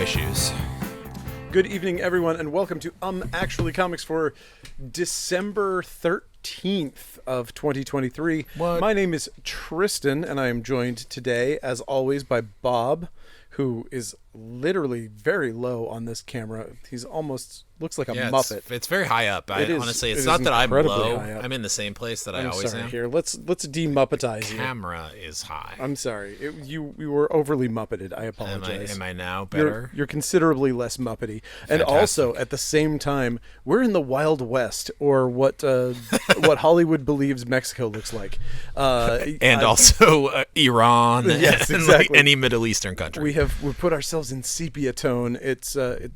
issues. Good evening, everyone, and welcome to Actually Comics for December 13th of 2023. What? My name is Tristan, and I am joined today, as always, by Bob, who is literally very low on this camera. He's almost looks like a Muppet. It's very high up. Honestly, it's not that I'm low. I'm in the same place that I always am. Here, let's de-Muppetize you. Camera is high. I'm sorry. You were overly Muppeted. I apologize. Am I now better? You're considerably less Muppety. Fantastic. And also, at the same time, we're in the Wild West, or what Hollywood believes Mexico looks like. Also Iran yes, and exactly. any Middle Eastern country. We've put ourselves in sepia-tone. It's we're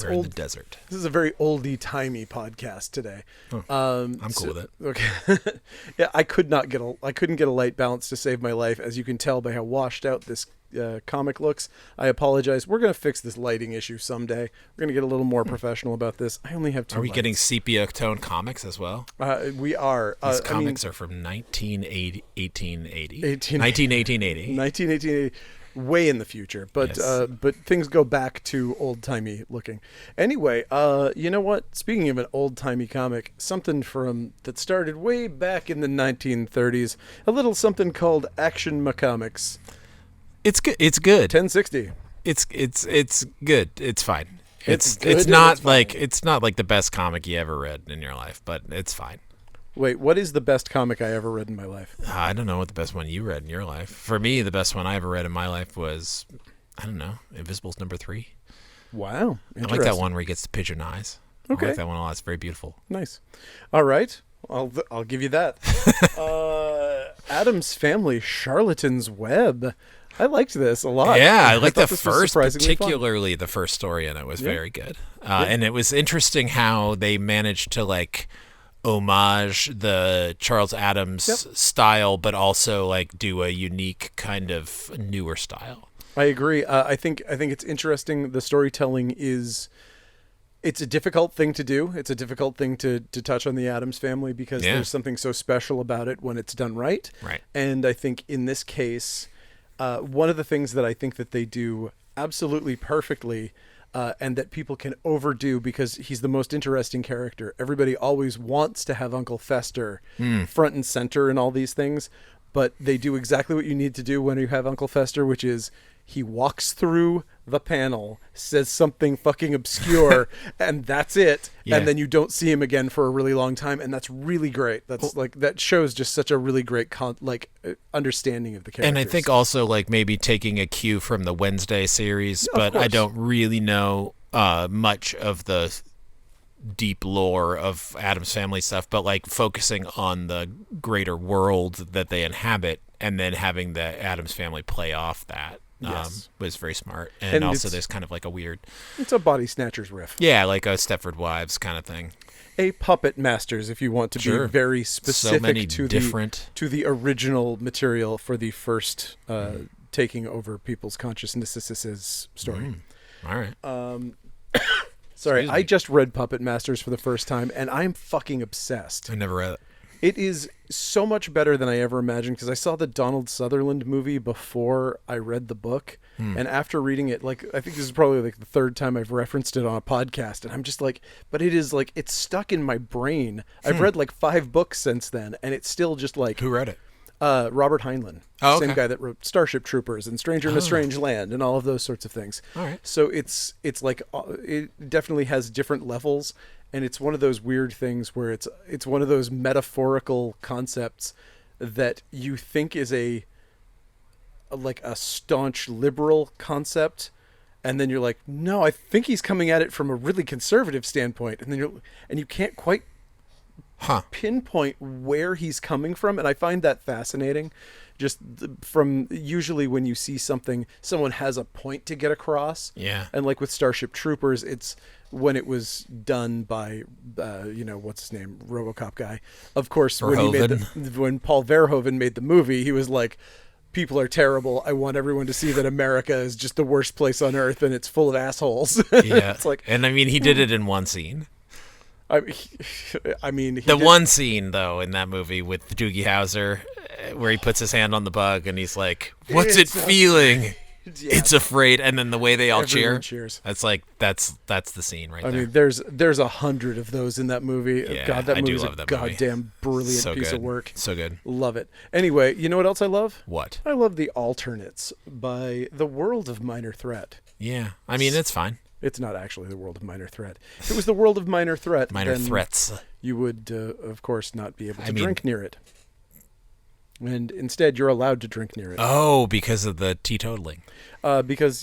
old. in the desert. This is a very oldie-timey podcast today. I'm cool with it. Okay. Yeah, I couldn't get a light balance to save my life, as you can tell by how washed out this comic looks. I apologize. We're going to fix this lighting issue someday. We're going to get a little more professional about this. I only have 2 Are we lights. getting sepia-tone comics as well? We are. These comics are from 1880. 1980. Way in the future, but Yes. but things go back to old-timey looking. Anyway, you know what? Speaking of an old-timey comic, something that started way back in the 1930s, a little something called Action Comics. It's good. It's good. 1060. It's good. It's fine. It's good It's and not it's fine. like it's not like the best comic you ever read in your life, but it's fine. Wait, what is the best comic I ever read in my life? I don't know what the best one you read in your life. For me, the best one I ever read in my life was, I don't know, Invisible's #3. Wow, I like that one where he gets the pigeon eyes. Okay. I like that one a lot. It's very beautiful. Nice. All right, I'll give you that. Addams Family, Charlatan's Web. I liked this a lot. Yeah, I like thought the this was first, surprisingly fun. particularly the first story in it was Yeah. very good. And it was interesting how they managed to homage the Charles Addams style, but also do a unique kind of newer style. I agree. I think it's interesting. The storytelling it's a difficult thing to do. It's a difficult thing to touch on the Addams Family because there's something so special about it when it's done right. Right. And I think in this case, one of the things that I think that they do absolutely perfectly, and that people can overdo because he's the most interesting character. Everybody always wants to have Uncle Fester front and center in all these things, but they do exactly what you need to do when you have Uncle Fester, which is he walks through the panel, says something fucking obscure, and that's it. Yeah. And then you don't see him again for a really long time, and that's really great. That's that shows just such a really great understanding of the characters. And I think also maybe taking a cue from the Wednesday series, but I don't really know much of the deep lore of Addams Family stuff, but focusing on the greater world that they inhabit and then having the Addams Family play off that. Was very smart. And also there's kind of a weird... It's a Body Snatchers riff. Yeah, like a Stepford Wives kind of thing. A Puppet Masters, if you want to be very specific to the original material for the first taking over people's consciousnesses story. All right. Sorry, I just read Puppet Masters for the first time, and I'm fucking obsessed. I never read it. It is so much better than I ever imagined because I saw the Donald Sutherland movie before I read the book. And after reading it, I think this is probably the third time I've referenced it on a podcast. And I'm just but it is it's stuck in my brain. I've read 5 books since then, and it's still just Who read it? Robert Heinlein. Oh, okay. Same guy that wrote Starship Troopers and Stranger in a Strange Land and all of those sorts of things. All right. So it's it definitely has different levels. And it's one of those weird things where it's one of those metaphorical concepts that you think is a staunch liberal concept, and then you're no, I think he's coming at it from a really conservative standpoint, and then you can't quite pinpoint where he's coming from, and I find that fascinating. Just from usually when you see someone has a point to get across. Yeah. And with Starship Troopers, it's when it was done by, what's his name? RoboCop guy. Of course, when Paul Verhoeven made the movie, he was people are terrible. I want everyone to see that America is just the worst place on earth and it's full of assholes. Yeah. It's and I mean, he did it in one scene. I mean, one scene though in that movie with Doogie Howser, where he puts his hand on the bug and he's like, "What's it feeling?" Yeah. It's afraid, and then the way they all Everyone cheer. cheers. That's like that's the scene right I there. mean, there's 100 of those in that movie. Yeah, God, that I do movie's love a that movie. goddamn brilliant So piece good. of work. So good. Love it. Anyway, you know what else I love? What? I love The Alternates by The World of Minor Threat. Yeah, I mean it's fine. It's not actually The World of Minor Threat. If it was The World of Minor Threat, Minor then threats. you would, of course, not be able to I mean- drink near it. And instead, you're allowed to drink near it. Oh, because of the teetotaling. Because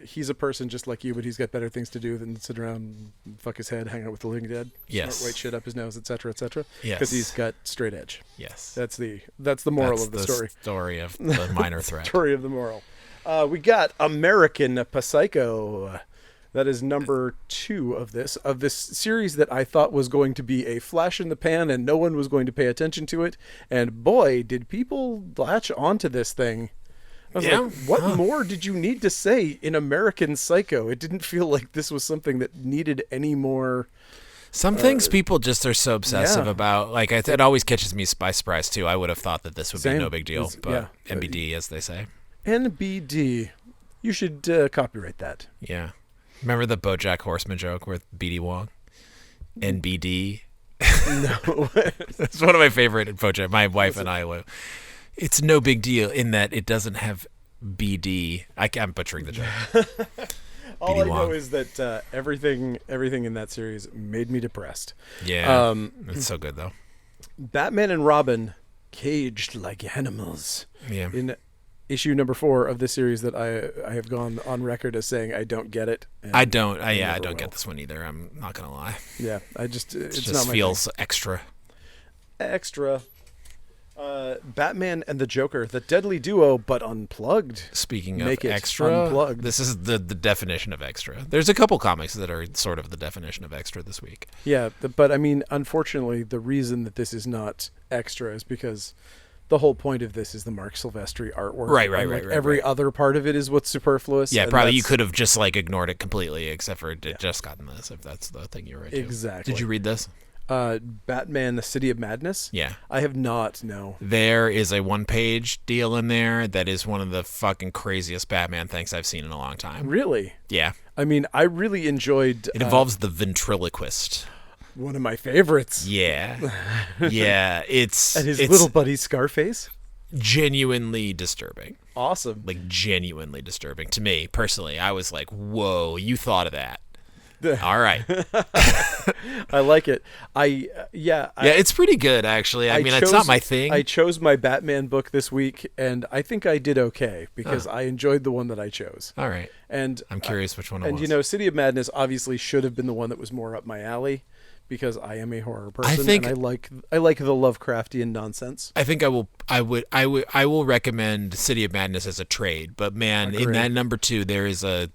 he's a person just like you, but he's got better things to do than sit around, fuck his head, hang out with the living dead, Yes. snort white shit up his nose, etc., etc. Yes. Because he's got straight edge. Yes. That's the moral That's of the story. Story of the minor threat. Story of the moral. We got American Psycho. That is number 2 of this series that I thought was going to be a flash in the pan and no one was going to pay attention to it. And boy, did people latch onto this thing. I was like, what more did you need to say in American Psycho? It didn't feel like this was something that needed any more. Some things people just are so obsessive yeah. about. Like it always catches me by surprise too. I would have thought that this would Same. be no big deal, It's- but yeah. NBD as they say. NBD. You should copyright that. Yeah. Remember the BoJack Horseman joke with BD Wong? NBD. No. It's one of my favorite BoJack. My wife and I. It's no big deal in that it doesn't have BD. I'm butchering the joke. All I know Wong. is that everything in that series made me depressed. Yeah. It's so good though. Batman and Robin caged like animals. Yeah. In issue number 4 of this series that I have gone on record as saying I don't get it. And I don't never will. get this one either. I'm not gonna lie. Yeah, I just It it's just not my feels extra. thing. Extra. Batman and the Joker, the deadly duo, but unplugged. Speaking of Make it extra, unplugged. this is the definition of extra. There's a couple comics that are sort of the definition of extra this week. Yeah, but I mean, unfortunately, the reason that this is not extra is because the whole point of this is the Mark Silvestri artwork. Right, and, right. Every other part of it is what's superfluous. Yeah, and probably you that's- could have just like ignored it completely, except for it just gotten this, if that's the thing you were into. Exactly. Did you read this? Batman: The City of Madness? Yeah. I have not. No. There is a 1-page deal in there that is one of the fucking craziest Batman things I've seen in a long time. Really? Yeah. I mean, I really enjoyed. It involves the ventriloquist. One of my favorites. Yeah. Yeah. It's And his it's little buddy Scarface. genuinely disturbing. Awesome. Like genuinely disturbing to me personally. I was like, "Whoa, you thought of that." All right. I like it. Yeah, it's pretty good actually. I mean, it's not my thing. I chose my Batman book this week, and I think I did okay because I enjoyed the one that I chose. All right. And I'm curious which one it And was. you know, City of Madness obviously should have been the one that was more up my alley because I am a horror person think- and I like the Lovecraftian nonsense. I think I will recommend City of Madness as a trade, but man, in Agreed. that number 2 there is a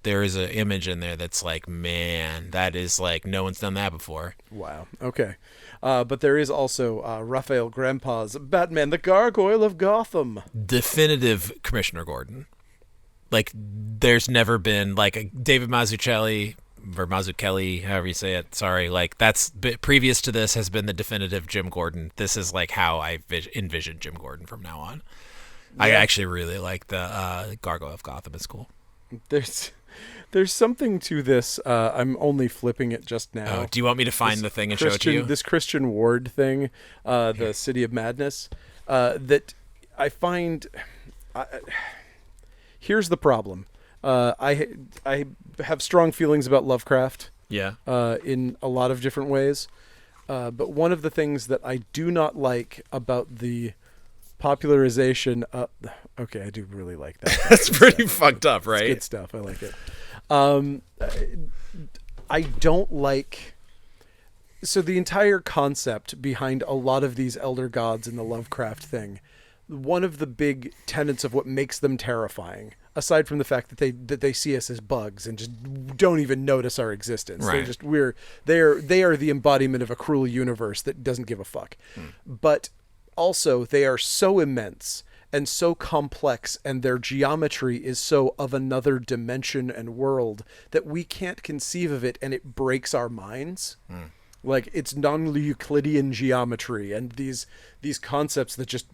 image in there that's like, man, that is like no one's done that before. Wow. Okay. But there is also Raphael Grandpa's Batman, the Gargoyle of Gotham. Definitive Commissioner Gordon. Like there's never been like a David Mazzucchelli or Mazzucchelli, however you say it. Sorry, like that's previous to this has been the definitive Jim Gordon. This is like how I envision Jim Gordon from now on. Yeah. I actually really like the Gargoyle of Gotham. It's cool. There's something to this. I'm only flipping it just now. Oh, do you want me to find the thing and show it to you? This Christian Ward thing, the City of Madness, that I find. Here's the problem. I have strong feelings about Lovecraft. Yeah. In a lot of different ways, but one of the things that I do not like about the popularization. Okay, I do really like that. That's pretty fucked up, right? It's good stuff. I like it. I don't like. So the entire concept behind a lot of these elder gods in the Lovecraft thing, one of the big tenets of what makes them terrifying, aside from the fact that they see us as bugs and just don't even notice our existence. Right. They are the embodiment of a cruel universe that doesn't give a fuck. But also they are so immense and so complex, and their geometry is so of another dimension and world that we can't conceive of it, and it breaks our minds. Like, it's non-Euclidean geometry and these concepts that just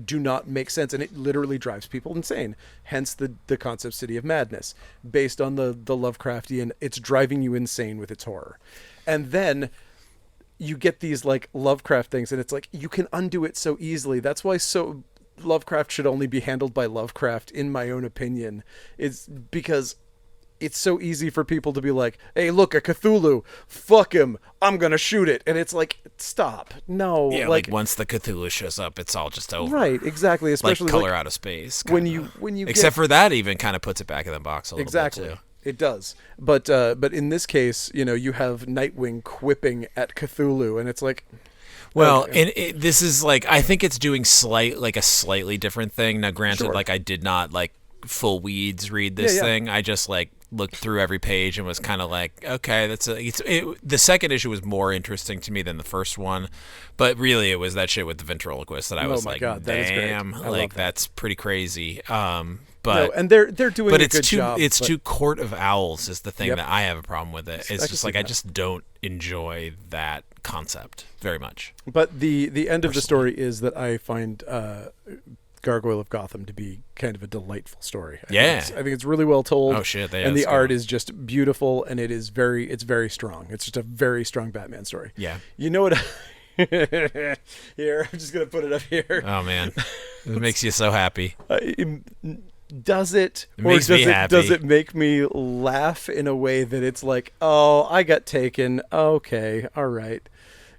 do not make sense, and it literally drives people insane. Hence the concept City of Madness, based on the Lovecraftian. It's driving you insane with its horror. And then you get these like Lovecraft things, and it's like you can undo it so easily. That's why Lovecraft should only be handled by Lovecraft, in my own opinion, is because it's so easy for people to be like, hey, look, a Cthulhu, fuck him, I'm gonna shoot it. And it's like, stop. No. Yeah, like once the Cthulhu shows up, it's all just over. Right, exactly. Especially like Color Out of Space. When you Except for that even kind of puts it back in the box a little bit too. It does. But in this case, you have Nightwing quipping at Cthulhu, and it's like, well, okay. And this is like, I think it's doing a slightly different thing. Now, granted, Sure. like I did not like full weeds read this thing. I just like looked through every page and was kind of like, okay, the second issue was more interesting to me than the first one, but really it was that shit with the ventriloquist that I was like, God, that damn, like that's pretty crazy. But no, and they're doing a good job. It's too Court of Owls is the thing that I have a problem with it. It's just like I just don't enjoy that concept very much. But the end of the story is that I find Gargoyle of Gotham to be kind of a delightful story. I think it's really well told. Oh shit! And the art is just beautiful, and it's very strong. It's just a very strong Batman story. Yeah. You know what? Here, I'm just gonna put it up here. Oh man, it makes you so happy. Does it makes me happy. Does it make me laugh in a way that it's like, oh, I got taken. Okay, all right.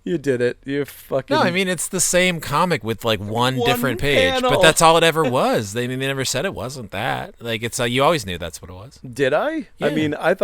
You did it. You fucking... No, I mean, it's the same comic with like one different page, but that's all it ever was. They never said it wasn't that. Like, it's you always knew that's what it was. Did I? Yeah. I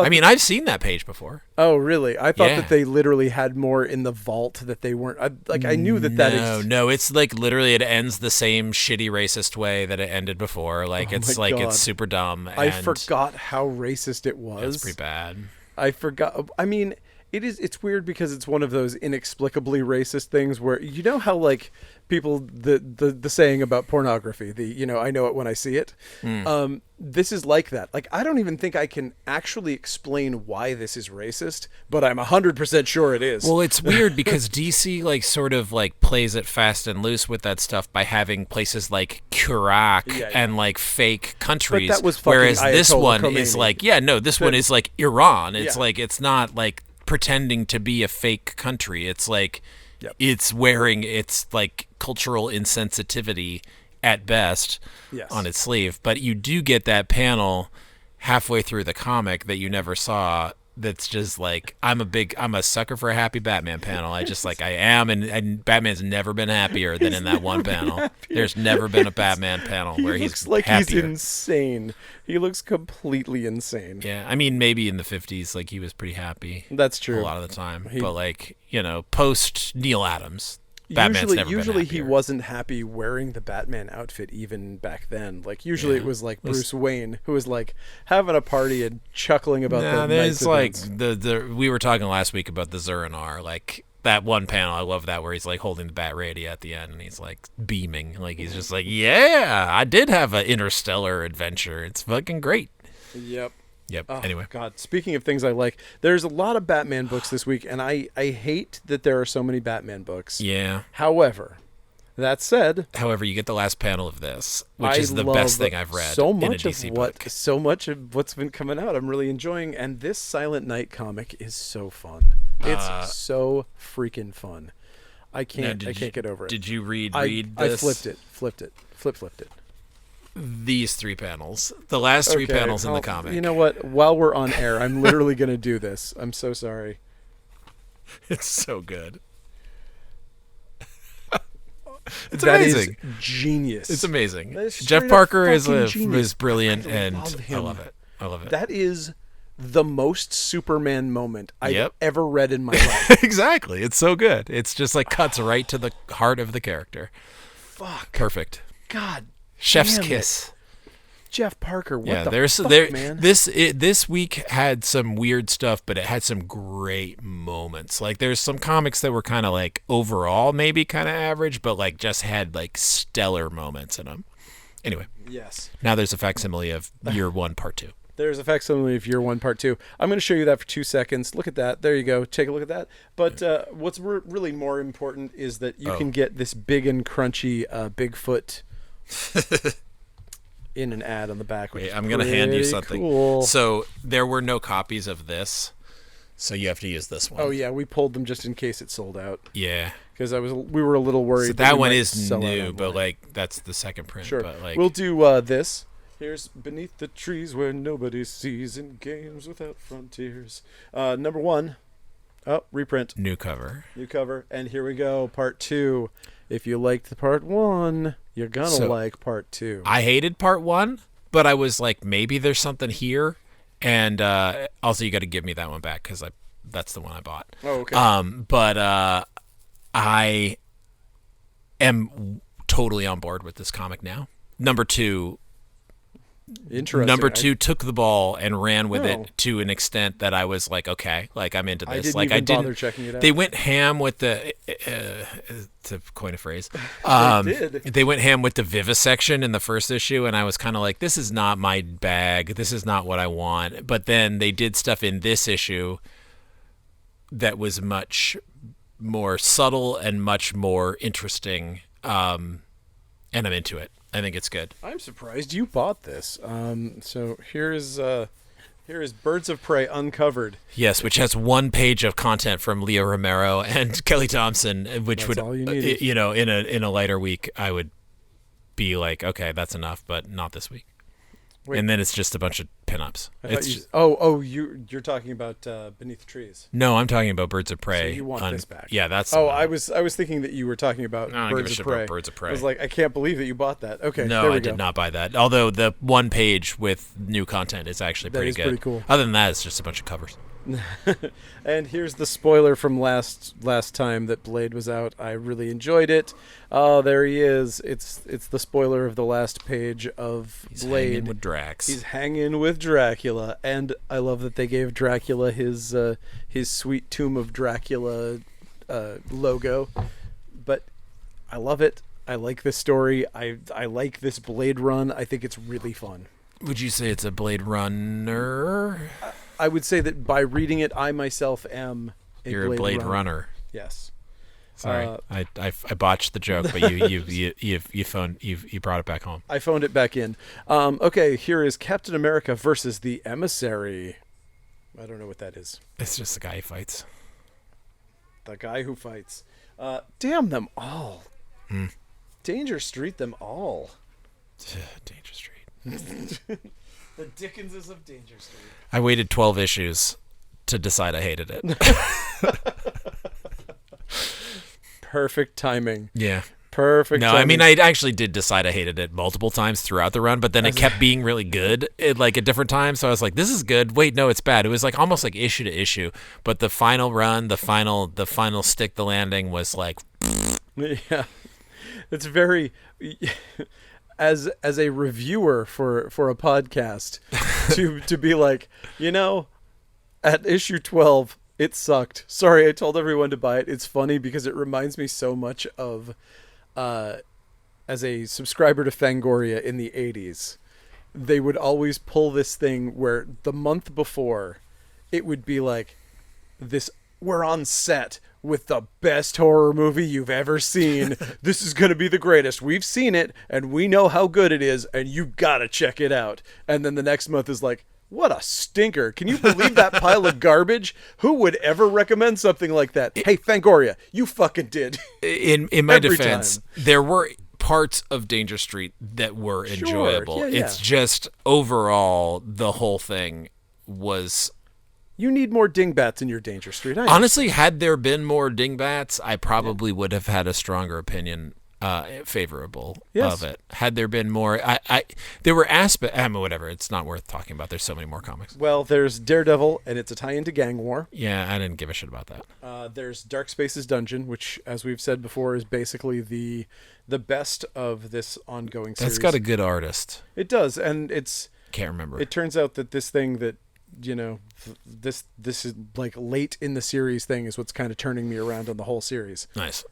mean, I've seen that page before. Oh, really? I thought that they literally had more in the vault that they weren't. I knew that. No, it's like literally it ends the same shitty racist way that it ended before. Like, it's super dumb. And I forgot how racist it was. It's pretty bad. I forgot. I mean, it's weird because it's one of those inexplicably racist things where, you know how like people, the saying about pornography, I know it when I see it. This is like that. Like, I don't even think I can actually explain why this is racist, but I'm 100% sure it is. Well, it's weird because DC like sort of like plays it fast and loose with that stuff by having places like Iraq and like fake countries. But that was whereas this Ayatollah one Khomeini. is like, this one is like Iran. It's like, it's not like pretending to be a fake country. It's like it's wearing its like cultural insensitivity at best on its sleeve. But you do get that panel halfway through the comic that you never saw. That's just like, I'm a sucker for a happy Batman panel. I am, and Batman's never been happier than in that one panel. There's never been a Batman panel where he's like happier. He's insane. He looks completely insane. Yeah, I mean, maybe in the 50s, like, he was pretty happy. That's true. A lot of the time. But, like, post Neil Adams, Batman's never been Usually happier. he wasn't happy wearing the Batman outfit even back then. Like, usually it was like Bruce Wayne, who was like having a party and chuckling about the there's like events. we were talking last week about the Zur-En-Arr, like that one panel. I love that where he's like holding the Bat Radio at the end and he's like beaming, like he's just like, yeah, I did have an interstellar adventure. It's fucking great. Yep. Oh, anyway. God, speaking of things I like, there's a lot of Batman books this week, and I hate that there are so many Batman books. Yeah. However, that said, you get the last panel of this, which is the best thing I've read so in a much DC of book. So much of what's been coming out, I'm really enjoying, and this Silent Night comic is so fun. It's so freaking fun. I can't get over it. Did you read this? I flipped it. These three panels, the last three panels in the comic. You know what? While we're on air, I'm literally going to do this. I'm so sorry. It's so good. It's that amazing. Is genius. It's amazing. Jeff Parker is brilliant, and I love it. That is the most Superman moment I've ever read in my life. Exactly. It's so good. It's just like cuts right to the heart of the character. Fuck. Perfect. God. Chef's kiss. Jeff Parker. What man? This week had some weird stuff, but it had some great moments. Like there's some comics that were kind of like overall maybe kind of average, but like just had like stellar moments in them. Anyway. Yes. Now there's a facsimile of Year 1, Part 2. There's a facsimile of Year One, Part Two. I'm going to show you that for 2 seconds. Look at that. There you go. Take a look at that. But what's really more important is that you can get this big and crunchy Bigfoot in an ad on the back. Wait, I'm going to hand you something. Cool. So there were no copies of this, so you have to use this one. Oh yeah, we pulled them just in case it sold out. Yeah. Because we were a little worried. So that one is new, but like that's the second print. Sure. But like we'll do this. Here's Beneath the Trees Where Nobody Sees in Games Without Frontiers. Number 1. Oh, reprint. New cover. New cover. And here we go. Part 2. If you liked the Part 1, you're going to like Part 2. I hated Part 1, but I was like, maybe there's something here. And also, you got to give me that one back because that's the one I bought. Oh, okay. But I am totally on board with this comic now. Number 2. Interesting. Number 2 took the ball and ran with it to an extent that I was like, okay, like I'm into this. I didn't bother checking it out. They went ham with the to coin a phrase. They went ham with the vivisection in the first issue, and I was kind of like, this is not my bag. This is not what I want. But then they did stuff in this issue that was much more subtle and much more interesting, and I'm into it. I think it's good. I'm surprised you bought this. So here is Birds of Prey Uncovered. Yes, which has 1 page of content from Leo Romero and Kelly Thompson, which That's all you needed. In a lighter week, I would be like, okay, that's enough, but not this week. Wait. And then it's just a bunch of pinups. You're talking about Beneath the Trees. No, I'm talking about Birds of Prey. So you want this back? Yeah, that's. I was thinking that you were talking about Birds of Prey. Birds of Prey. I was like, I can't believe that you bought that. Okay, no, I did not buy that. Although the 1 page with new content is actually pretty good. Pretty cool. Other than that, it's just a bunch of covers. And here's the spoiler from last time that Blade was out. I really enjoyed it. Oh, there he is. It's the spoiler of the last page of He's Blade. Hanging with Drax. He's hanging with Dracula, and I love that they gave Dracula his sweet Tomb of Dracula logo. But I love it. I like this story. I like this Blade run. I think it's really fun. Would you say it's a Blade Runner? I would say that by reading it, I myself am You're a Blade Runner. Yes. Sorry, I botched the joke, but you brought it back home. I phoned it back in. Okay, here is Captain America versus the Emissary. I don't know what that is. It's just the guy who fights. The guy who fights. Damn them all. Danger Street them all. Danger Street. The Dickenses of Danger Street. I waited 12 issues to decide I hated it. Perfect timing. Yeah. Perfect timing. I mean, I actually did decide I hated it multiple times throughout the run, but then it kept being really good at different times. So I was like, this is good. Wait, no, it's bad. It was like almost like issue to issue. But the final run, the final stick the landing was like... Yeah. It's very... As a reviewer for a podcast, to be like, at issue 12, it sucked. Sorry, I told everyone to buy it. It's funny because it reminds me so much of, as a subscriber to Fangoria in the 80s, they would always pull this thing where the month before, it would be like, we're on set with the best horror movie you've ever seen. This is going to be the greatest. We've seen it, and we know how good it is, and you got to check it out. And then the next month is like, what a stinker. Can you believe that pile of garbage? Who would ever recommend something like that? Hey, Fangoria, you fucking did. In my defense, there were parts of Danger Street that were enjoyable. Yeah. It's just overall, the whole thing was... You need more dingbats in your Danger Street. Honestly, had there been more dingbats, I probably would have had a stronger opinion favorable of it. Had there been more, there were aspects. Whatever. It's not worth talking about. There's so many more comics. Well, there's Daredevil, and it's a tie into Gang War. Yeah, I didn't give a shit about that. There's Dark Spaces Dungeon, which, as we've said before, is basically the best of this ongoing series. That's got a good artist. It does, and it's... Can't remember. It turns out that this thing that... this is like late in the series thing is what's kind of turning me around on the whole series. Nice.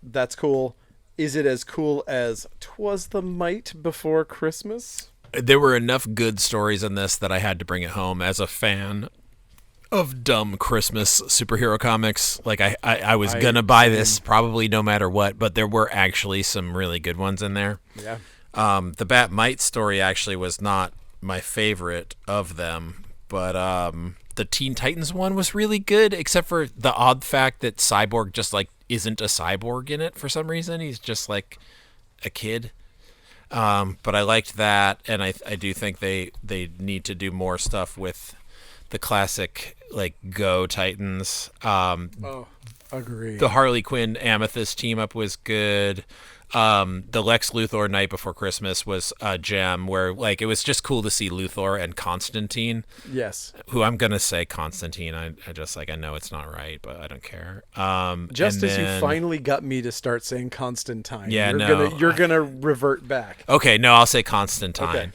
That's cool. Is it as cool as 'Twas the Might Before Christmas? There were enough good stories in this that I had to bring it home as a fan of dumb Christmas superhero comics. Like I was gonna buy this probably no matter what, but there were actually some really good ones in there. Yeah. The Bat Mite story actually was not my favorite of them, but the Teen Titans one was really good, except for the odd fact that Cyborg just like isn't a cyborg in it for some reason. He's just like a kid. But I liked that, and I do think they need to do more stuff with the classic like Go Titans. Agree. The Harley Quinn Amethyst team up was good. The Lex Luthor Night Before Christmas was a gem where like it was just cool to see Luthor and Constantine. Yes. Who I'm gonna say Constantine. I just like I know it's not right, but I don't care. Just as you finally got me to start saying Constantine. Yeah, you're gonna revert back. Okay, no, I'll say Constantine. Okay.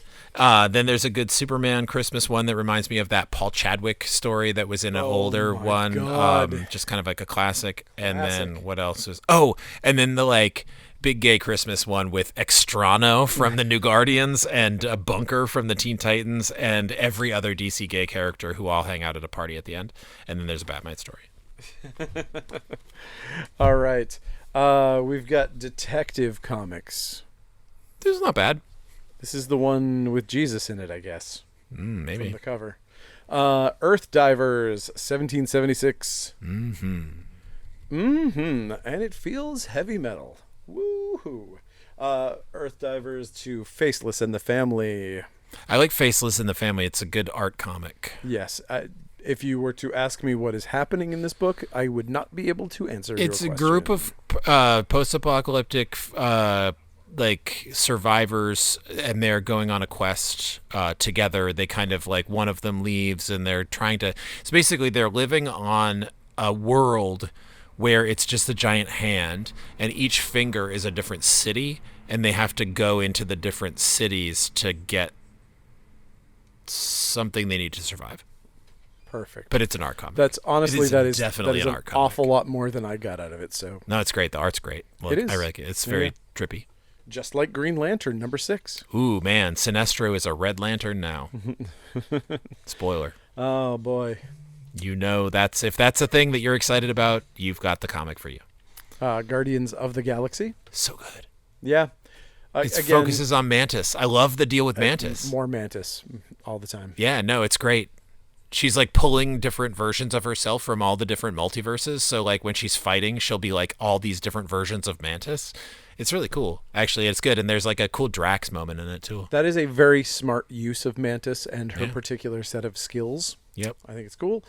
Then there's a good Superman Christmas one that reminds me of that Paul Chadwick story that was in an older one. God. Just kind of like a classic. And then what else is? Oh, and then the like big gay Christmas one with Extrano from the New Guardians and a Bunker from the Teen Titans and every other DC gay character who all hang out at a party at the end. And then there's a Batmite story. All right. We've got Detective Comics. This is not bad. This is the one with Jesus in it, I guess. Maybe. From the cover. Earth Divers, 1776. And it feels heavy metal. Woohoo. Earth Divers to Faceless and the Family. I like Faceless and the Family. It's a good art comic. Yes. If you were to ask me what is happening in this book, I would not be able to answer your question. It's a group of post-apocalyptic like survivors, and they're going on a quest together. They kind of like one of them leaves and they're trying to, so basically they're living on a world where it's just a giant hand and each finger is a different city, and they have to go into the different cities to get something they need to survive. Perfect. But it's an art comic. That's honestly that is definitely an art comic. Awful lot more than I got out of it. So no, it's great. The art's great. Well, it is. I like it. It's very trippy. Just like Green Lantern #6. Ooh, man. Sinestro is a Red Lantern now. Spoiler. Oh, boy. You know, if that's a thing that you're excited about, you've got the comic for you. Guardians of the Galaxy. So good. Yeah. It focuses on Mantis. I love the deal with Mantis. More Mantis all the time. Yeah, no, it's great. She's like pulling different versions of herself from all the different multiverses. So like when she's fighting, she'll be like all these different versions of Mantis. It's really cool. Actually, it's good. And there's like a cool Drax moment in it too. That is a very smart use of Mantis and her particular set of skills. Yep. I think it's cool.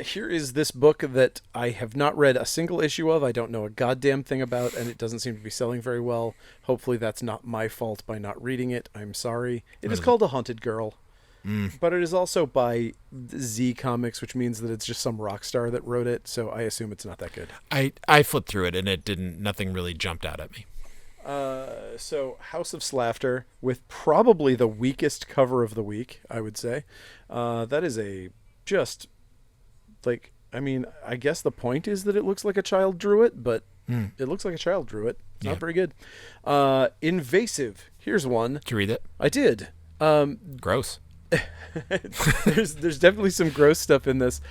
Here is this book that I have not read a single issue of. I don't know a goddamn thing about, and it doesn't seem to be selling very well. Hopefully that's not my fault by not reading it. I'm sorry. It is called A Haunted Girl. But it is also by Z Comics, which means that it's just some rock star that wrote it, so I assume it's not that good. I flipped through it and nothing really jumped out at me. So House of Slaughter, with probably the weakest cover of the week, I would say. That is I guess the point is that it looks like a child drew it, but it looks like a child drew it. Not very good. Invasive. Here's one. Did you read it? I did. Gross. There's definitely some gross stuff in this.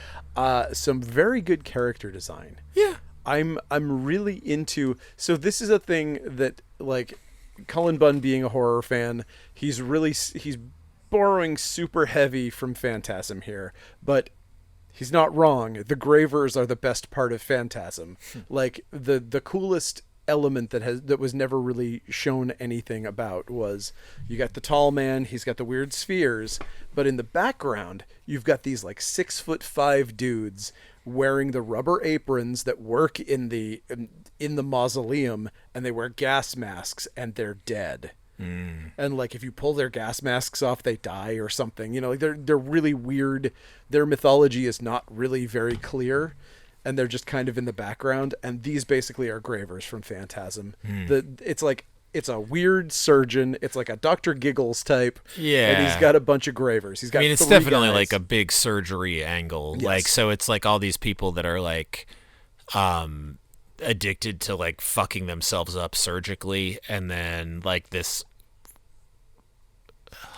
Some very good character design. Yeah. I'm really into. So this is a thing that, like, Cullen Bunn being a horror fan, he's borrowing super heavy from Phantasm here, but he's not wrong. The Gravers are the best part of Phantasm. Like the coolest element that was never really shown anything about was you got the tall man, he's got the weird spheres, but in the background you've got these like 6'5" dudes wearing the rubber aprons that work in the mausoleum, and they wear gas masks and they're dead. And like if you pull their gas masks off, they die or something. You know, like they're really weird. Their mythology is not really very clear, and they're just kind of in the background. And these basically are Gravers from Phantasm. It's a weird surgeon. It's like a Dr. Giggles type. Yeah. And he's got a bunch of Gravers. He's got it's three definitely guys. like a big surgery angle. Yes. Like, so it's like all these people that are like, addicted to like fucking themselves up surgically. And then like this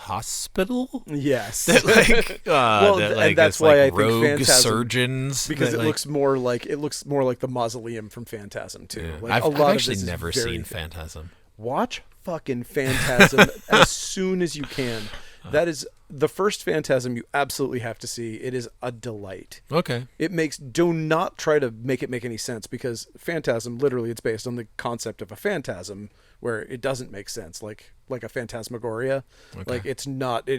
hospital. Yes. That like, and that's why I think rogue Phantasm, surgeons. because that, it like, looks more like the mausoleum from Phantasm too. Yeah. Like, I've of actually this is never very seen good. Phantasm. Watch fucking Phantasm as soon as you can. That is the first Phantasm you absolutely have to see. It is a delight. Okay. Do not try to make it make any sense, because Phantasm, literally, it's based on the concept of a phantasm where it doesn't make sense, like a phantasmagoria. Okay. Like it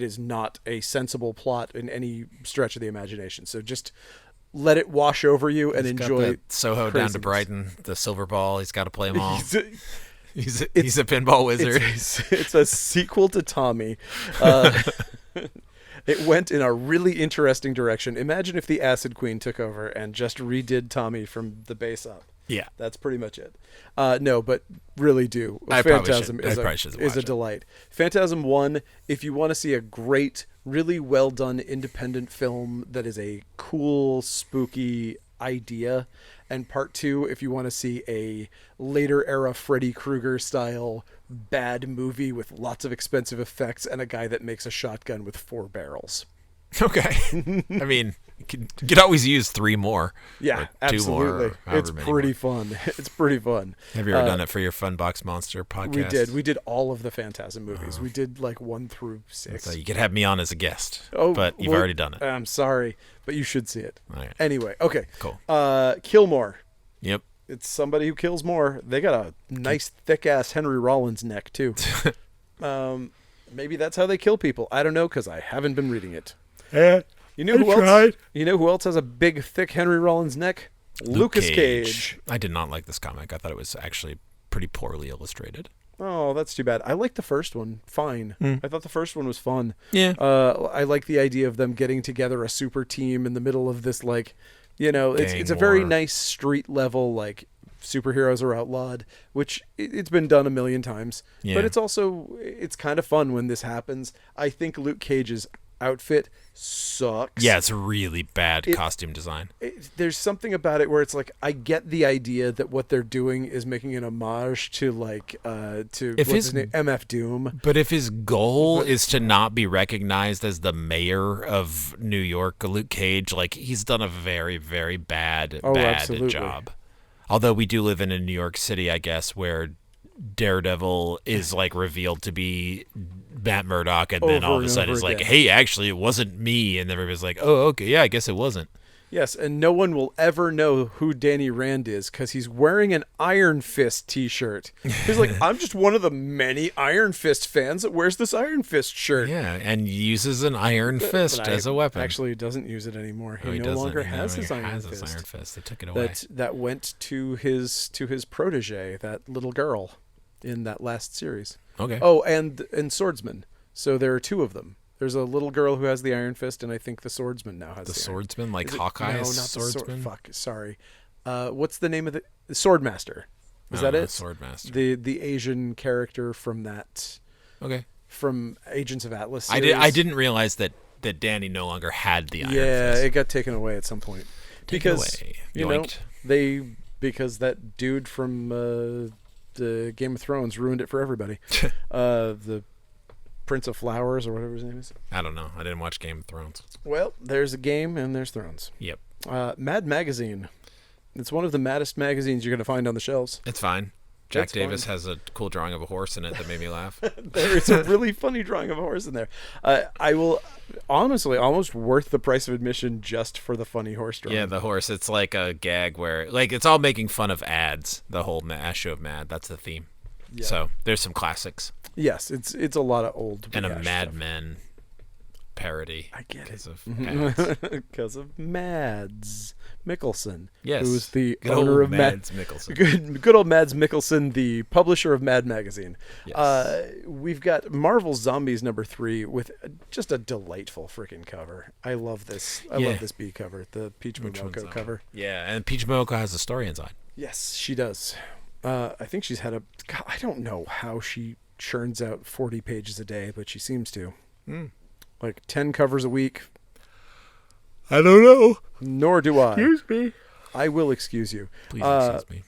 is not a sensible plot in any stretch of the imagination. So just let it wash over you and He's got enjoy that Soho down to craziness. Brighton, the silver ball. He's got to play them all. He's He's a pinball wizard. It's a sequel to Tommy. It went in a really interesting direction. Imagine if the Acid Queen took over and just redid Tommy from the base up. Yeah. That's pretty much it. No, but really do. I Phantasm probably should is watch a it. delight. Phantasm 1, if you want to see a great, really well done independent film that is a cool, spooky idea. And part 2, if you want to see a later era Freddy Krueger style bad movie with lots of expensive effects and a guy that makes a shotgun with 4 barrels. Okay. I mean, you could always use 3 more. Yeah, or 2 absolutely. more. Or however It's many pretty more. fun. It's pretty fun. Have you ever done it for your Fun Box Monster podcast? We did all of the Phantasm movies. We did like 1 through 6. So you could have me on as a guest. Oh, but you've well, already done it. I'm sorry, but you should see it. All right. Anyway, okay. Cool. Kill more. Yep. It's somebody who kills more. They got a nice thick ass Henry Rollins neck too. Maybe that's how they kill people. I don't know, because I haven't been reading it. You know who else? You know who else has a big thick Henry Rollins neck? Lucas Cage. I did not like this comic. I thought it was actually pretty poorly illustrated. Oh, that's too bad. I liked the first one. Fine. I thought the first one was fun. Yeah. I like the idea of them getting together a super team in the middle of this, like, it's a very war. nice street level, like, superheroes are outlawed, which it's been done a million times. Yeah. But it's kind of fun when this happens. I think Luke Cage's outfit sucks. Yeah, it's really bad costume design. There's something about it where it's like, I get the idea that what they're doing is making an homage to, like, what's his name? MF Doom. But if his goal is to not be recognized as the mayor of New York, Luke Cage, like, he's done a very, very bad absolutely. job. Although we do live in a New York City, I guess, where Daredevil is, like, revealed to be Matt Murdock, and then all of a sudden it's like, hey, actually, it wasn't me. And everybody's like, oh, okay, yeah, I guess it wasn't. Yes, and no one will ever know who Danny Rand is because he's wearing an Iron Fist t-shirt. He's like, I'm just one of the many Iron Fist fans that wears this Iron Fist shirt. Yeah, and uses an iron fist as a weapon. Actually, he doesn't use it anymore. He no doesn't. longer He has no his longer Iron has Fist. his Iron Fist. They took it away. That went to his protege, that little girl, in that last series. Okay. Oh, and Swordsman. So there are 2 of them. There's a little girl who has the Iron Fist, and I think the Swordsman now has the the Swordsman, like Is it- Hawkeye's no, not Swordsman? Fuck, sorry. What's the name of the Swordmaster? Is that it? Swordmaster. The Asian character from Okay. from Agents of Atlas. I Series. didn't realize that Danny no longer had the Iron Yeah, Fist. it got taken away at some point. Taken because away. you know Yoinked. because that dude from the Game of Thrones ruined it for everybody. The Prince of Flowers or whatever his name is. I don't know. I didn't watch Game of Thrones. Well, there's a game and there's Thrones. Yep. Mad Magazine. It's one of the maddest magazines you're going to find on the shelves. It's fine. Jack It's Davis fine. has a cool drawing of a horse in it that made me laugh. There's a really funny drawing of a horse in there. I will, honestly, almost worth the price of admission just for the funny horse drawing. Yeah, the horse. It's like a gag where, like, it's all making fun of ads. The whole show of Mad. That's the theme. Yeah. So there's some classics Yes, it's a lot of old and a rehash Mad stuff. Men parody. I get because it. of ads. Because of Mads Mikkelsen. Yes. Who is the Good owner old of Mads Mikkelsen. Good old Mads Mikkelsen, the publisher of Mad Magazine. Yes. We've got Marvel Zombies #3 with just a delightful freaking cover. I love this. I love this B cover, the Peach Which one's Momoko that? cover. Yeah, and Peach Momoko has a story inside. Yes, she does. I think she's had God, I don't know how she churns out 40 pages a day, but she seems to. Like 10 covers a week. I don't know. Nor do I. Excuse me. I will excuse you. Please excuse me.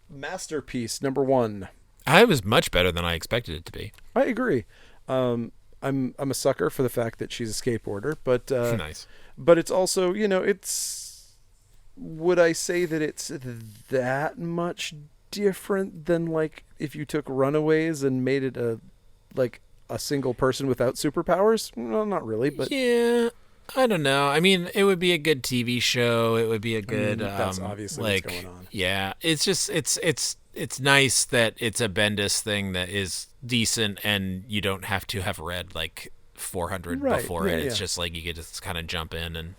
Masterpiece #1. I was much better than I expected it to be. I agree. I'm a sucker for the fact that she's a skateboarder, but Nice. but it's also, it's, would I say that it's that much different than like if you took Runaways and made it a single person without superpowers? No, not really, but Yeah, I don't know. I mean, it would be a good TV show. It would be a good that's obviously like what's going on. yeah. It's just it's nice that it's a Bendis thing that is decent, and you don't have to have read like 400 Right, before yeah, it. It's yeah. just like you could just kind of jump in and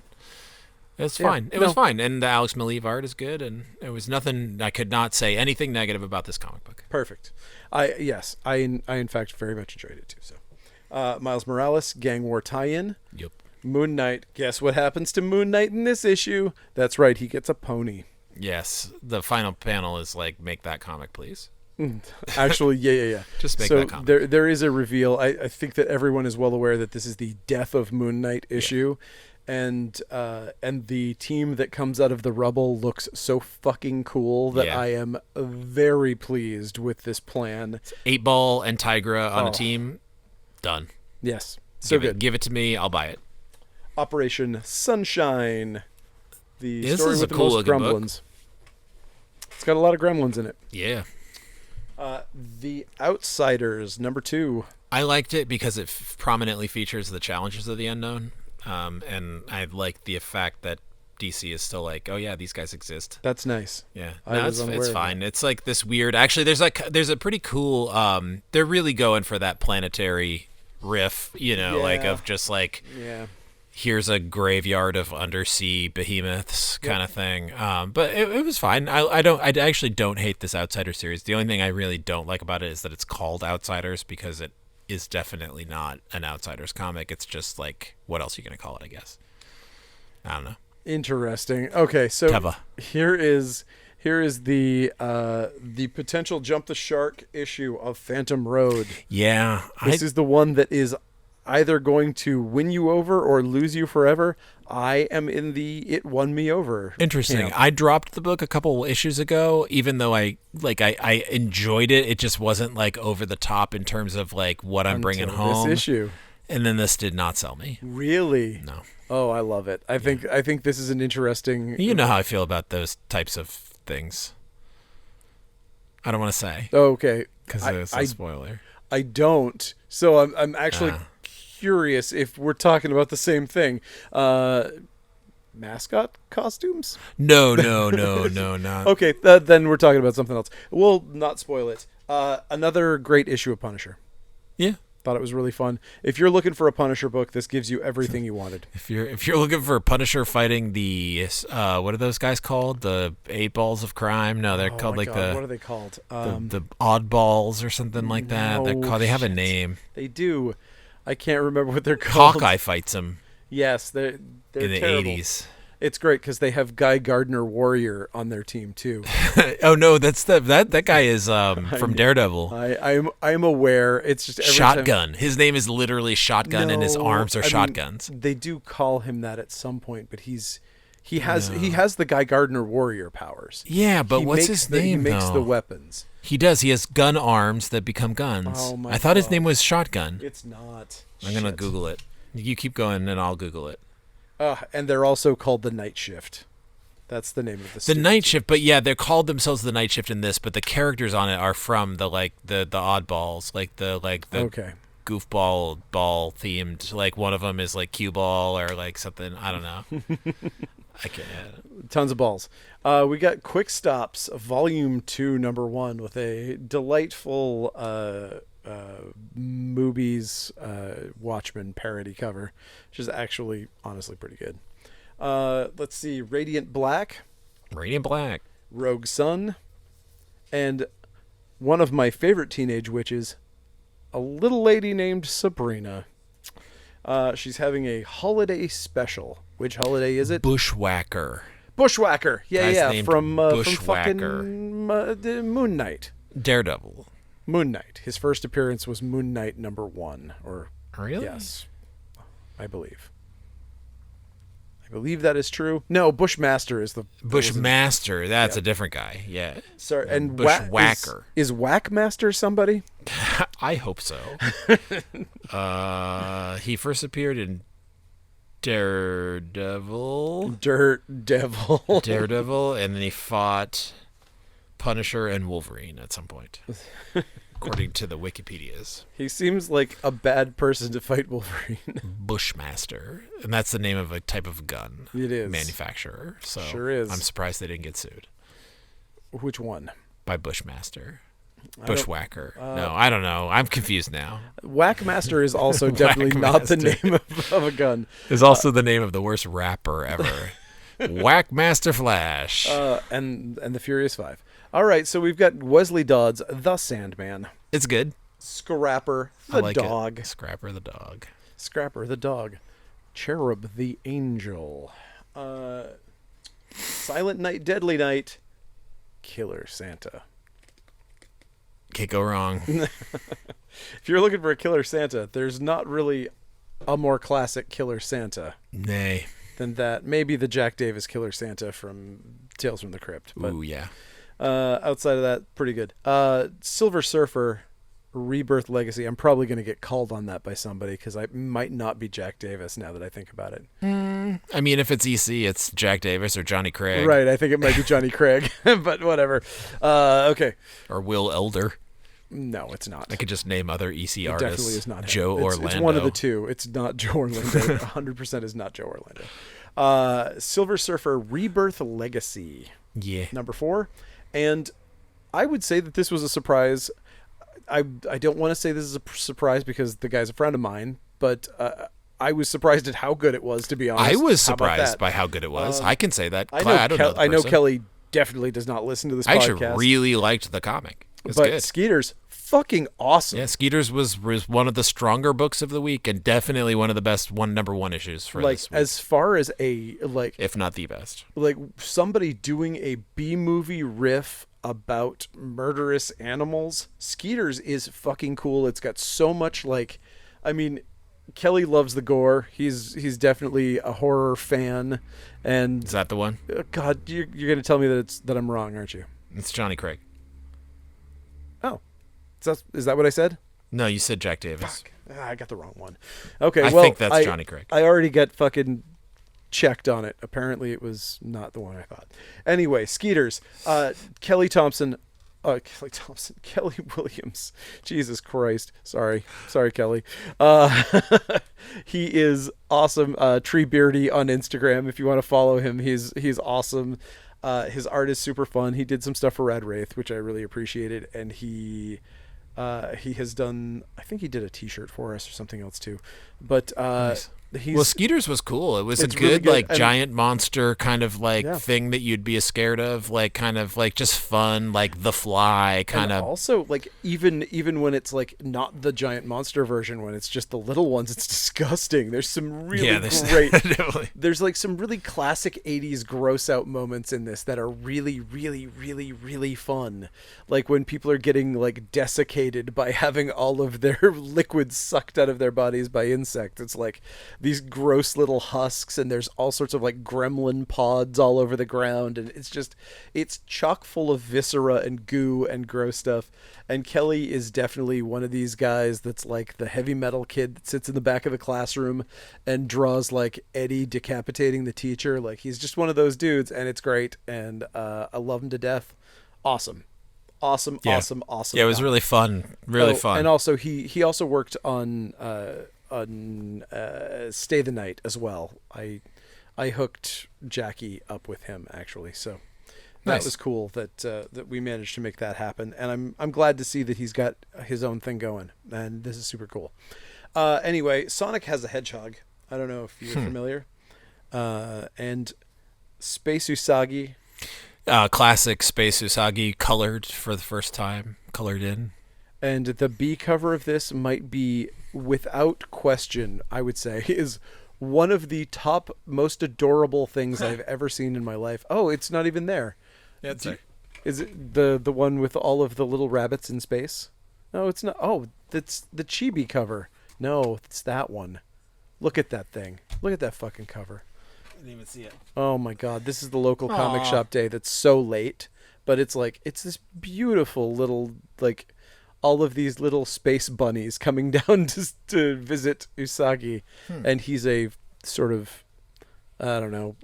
it's Yeah, fine. It was fine, and the Alex Maleev art is good, and there was nothing. I could not say anything negative about this comic book. Perfect. I in fact very much enjoyed it too. So, Miles Morales, Gang War tie-in. Yep. Moon Knight. Guess what happens to Moon Knight in this issue? That's right, he gets a pony. Yes, the final panel is like, make that comic, please. Actually, yeah. Just make so that comic. there is a reveal. I think that everyone is well aware that this is the Death of Moon Knight issue, and the team that comes out of the rubble looks so fucking cool that Yeah. I am very pleased with this plan. 8-Ball and Tigra on Oh. a team. Done. Yes, so good. Give it to me. I'll buy it. Operation Sunshine. The This story is with a the cool most looking book. gremlins. It's got a lot of gremlins in it. Yeah. The Outsiders, number 2. I liked it because it prominently features the challenges of the unknown. And I like the fact that DC is still like, oh yeah, these guys exist. That's nice. Yeah, I no, was unaware it's of fine. It's like this weird. Actually, there's a pretty cool. They're really going for that planetary riff, like Yeah. of just like Yeah. here's a graveyard of undersea behemoths kind of thing. But it was fine. I actually don't hate this Outsider series. The only thing I really don't like about it is that it's called Outsiders, because it is definitely not an Outsiders comic. It's just like, what else are you gonna call it? I guess. I don't know. Interesting. Okay, so Teva. here is the potential jump the shark issue of Phantom Road. Yeah, This is the one that is either going to win you over or lose you forever. I am in the it won me over. Interesting. camp. I dropped the book a couple issues ago, even though I enjoyed it. It just wasn't like over the top in terms of like what I'm bringing Until home. This issue. And then this did not sell me. Really? No. Oh, I love it. I think this is an interesting. You know how I feel about those types of things. I don't want to say Oh, okay. because it's a spoiler. I don't. So I'm actually curious if we're talking about the same thing. Mascot costumes? No, not. Okay, then we're talking about something else. We'll not spoil it. Another great issue of Punisher. Yeah. Thought it was really fun. If you're looking for a Punisher book, this gives you everything you wanted. If you're looking for Punisher fighting the what are those guys called? The 8-Balls of crime? No, they're called my like God, what are they called? the Oddballs or something like that. They're no, called. They have a shit. name. They do. I can't remember what they're called. Hawkeye fights him Yes, they're in the terrible. 80s. It's great because they have Guy Gardner Warrior on their team too. Oh no, that's that guy is from Daredevil. I'm aware. It's just every Shotgun. His name is literally Shotgun, and his No, arms are I mean, shotguns. they do call him that at some point, but he has the Guy Gardner Warrior powers. Yeah, but He what's makes his name? He makes though? the weapons. He does. He has gun arms that become guns. Oh, my I thought his God. name was Shotgun. It's not. I'm gonna Shit. Google it. You keep going, and I'll Google it. And they're also called the Night Shift. That's the name of the. The stupid Night team. Shift, but yeah, they're called themselves the Night Shift in this, but the characters on it are from the oddballs, like the Okay. goofball ball themed. Like one of them is like cue ball or like something. I don't know. I can't. Tons of balls. We got Quick Stops, Volume 2, Number 1, with a delightful Movies Watchmen parody cover, which is actually honestly pretty good. Let's see, Radiant Black, Radiant Black. Rogue Sun, and one of my favorite teenage witches, a little lady named Sabrina. She's having a holiday special. Which holiday is it? Bushwhacker. Bushwhacker. Guy's Yeah, named from Bushwhacker. fucking the Moon Knight. Daredevil. Moon Knight. His first appearance was Moon Knight number 1, or Really? yes, I believe. I believe that is true. No, Bushmaster is the Bushmaster. That's a different guy. Yeah. Sorry, and Bushwhacker. Is Whackmaster somebody? I hope so. He first appeared in Daredevil. Daredevil, and then he fought Punisher and Wolverine at some point, according to the Wikipedias. He seems like a bad person to fight Wolverine. Bushmaster, and that's the name of a type of gun. It is. Manufacturer. So sure is. I'm surprised they didn't get sued. Which one? By Bushmaster. Bushwhacker. No, I don't know. I'm confused now. Whackmaster is also definitely not the name of a gun. It's also the name of the worst rapper ever. Whackmaster Flash. And the Furious Five. All right, so we've got Wesley Dodds, the Sandman. It's good. Scrapper, the like dog. Scrapper the dog. Scrapper the dog. Cherub the angel. Silent Night, Deadly Night. Killer Santa. Can't go wrong. If you're looking for a Killer Santa, there's not really a more classic Killer Santa. Nay. Than that. Maybe the Jack Davis Killer Santa from Tales from the Crypt. But, ooh, yeah. Outside of that, pretty good. Silver Surfer, Rebirth Legacy. I'm probably going to get called on that by somebody because I might not be Jack Davis now that I think about it. I mean, if it's EC, it's Jack Davis or Johnny Craig. Right, I think it might be Johnny Craig, but whatever. Okay. Or Will Elder. No, it's not. I could just name other EC it artists. Definitely is not him. Joe Orlando. It's one of the two. It's not Joe Orlando. 100% is not Joe Orlando. Silver Surfer, Rebirth Legacy. Yeah. Number 4. And I would say that this was a surprise. I don't want to say this is a surprise because the guy's a friend of mine, but I was surprised at how good it was, to be honest. I was surprised by how good it was. I can say that. I know Kelly definitely does not listen to this podcast. I actually really liked the comic. It's but good. Skeeter's fucking awesome. Yeah, Skeeter's was one of the stronger books of the week and definitely one of the best number one issues for this week. As far as a if not the best. Like somebody doing a B-movie riff about murderous animals, Skeeter's is fucking cool. It's got so much Kelly loves the gore. He's definitely a horror fan. And is that the one? God, you're going to tell me that I'm wrong, aren't you? It's Johnny Craig. Oh. Is that what I said? No, you said Jack Davis. Fuck. I got the wrong one. Okay, I think that's Johnny Craig. I already got fucking checked on it. Apparently it was not the one I thought. Anyway, Skeeters. Kelly Williams. Jesus Christ. Sorry, Kelly. He is awesome. Tree Beardy on Instagram. If you want to follow him, he's awesome. His art is super fun. He did some stuff for Rad Wraith, which I really appreciated, and he has done. I think he did a T-shirt for us or something else too. But nice. Skeeters was cool. It was a good, really good. Giant monster kind of thing that you'd be scared of, kind of just fun, like The Fly kind of. Also, even when it's not the giant monster version, when it's just the little ones, it's disgusting. There's some really great. There's some really classic '80s gross out moments in this that are really, really, really, really fun. Like when people are getting desiccated by having all of their liquids sucked out of their bodies by insects. It's these gross little husks, and there's all sorts of gremlin pods all over the ground, and it's chock full of viscera and goo and gross stuff. And Kelly is definitely one of these guys that's the heavy metal kid that sits in the back of the classroom and draws Eddie decapitating the teacher. He's just one of those dudes, and it's great, and I love him to death. Awesome. Awesome. Yeah, it was really fun. Fun. And also he also worked on Stay the Night as well. I hooked Jackie up with him actually, so that was cool that we managed to make that happen, and I'm glad to see that he's got his own thing going, and this is super cool. Anyway, Sonic has a hedgehog. I don't know if you're familiar. And Space Usagi. Classic Space Usagi, colored for the first time, colored in. And the B cover of this might be, without question, I would say, is one of the top, most adorable things I've ever seen in my life. Oh, it's not even there. Yeah, it's there. Is it the one with all of the little rabbits in space? No, it's not. Oh, that's the Chibi cover. No, it's that one. Look at that thing. Look at that fucking cover. I didn't even see it. Oh my God, this is the local comic shop day that's so late, but it's this beautiful little all of these little space bunnies coming down to visit Usagi, and he's a sort of, I don't know,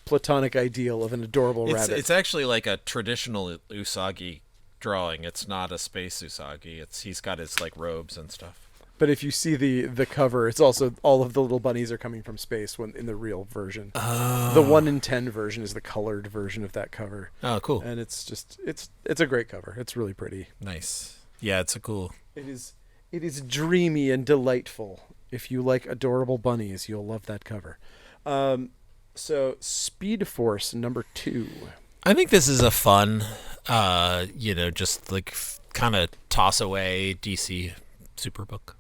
platonic ideal of an adorable rabbit. It's actually like a traditional Usagi drawing. It's not a space Usagi. He's got his like robes and stuff. But if you see the cover, it's also all of the little bunnies are coming from space when in the real version. The 1 in 10 version is the colored version of that cover. Oh, cool. And it's just it's a great cover. It's really pretty. Nice. Yeah, it's a cool. It is dreamy and delightful. If you like adorable bunnies, you'll love that cover. So Speed Force number 2. I think this is a fun, just like kind of toss away DC Superbook.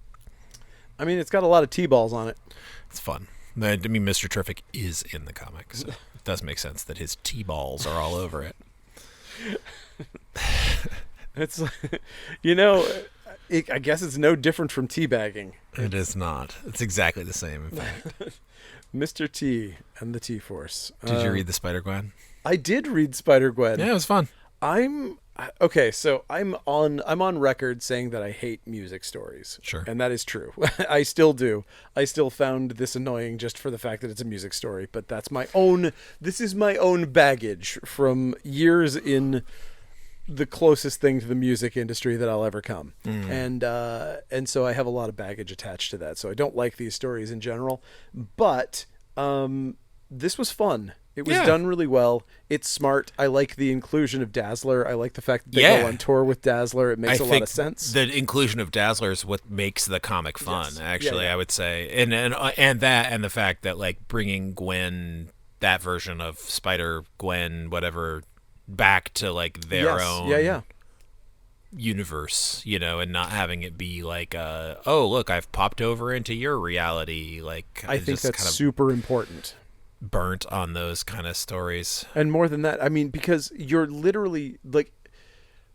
I mean, it's got a lot of T-balls on it. It's fun. I mean, Mr. Terrific is in the comic, so it does make sense that his T-balls are all over it. It's, I guess it's no different from teabagging. It is not. It's exactly the same, in fact. Mr. T and the T-Force. Did you read the Spider-Gwen? I did read Spider-Gwen. Yeah, it was fun. Okay, so I'm on record saying that I hate music stories. Sure. And that is true. I still do. I still found this annoying just for the fact that it's a music story, but this is my own baggage from years in the closest thing to the music industry that I'll ever come. And so I have a lot of baggage attached to that. So I don't like these stories in general, but this was fun. It was done really well. It's smart. I like the inclusion of Dazzler. I like the fact that they go on tour with Dazzler. It makes a lot of sense. The inclusion of Dazzler is what makes the comic fun, actually, I would say. And that and the fact that like bringing Gwen, that version of Spider-Gwen, whatever, back to like their own universe, and not having it be like, oh, look, I've popped over into your reality. Like I think that's kind of super important. Burnt on those kind of stories. And more than that, I mean, because you're literally like,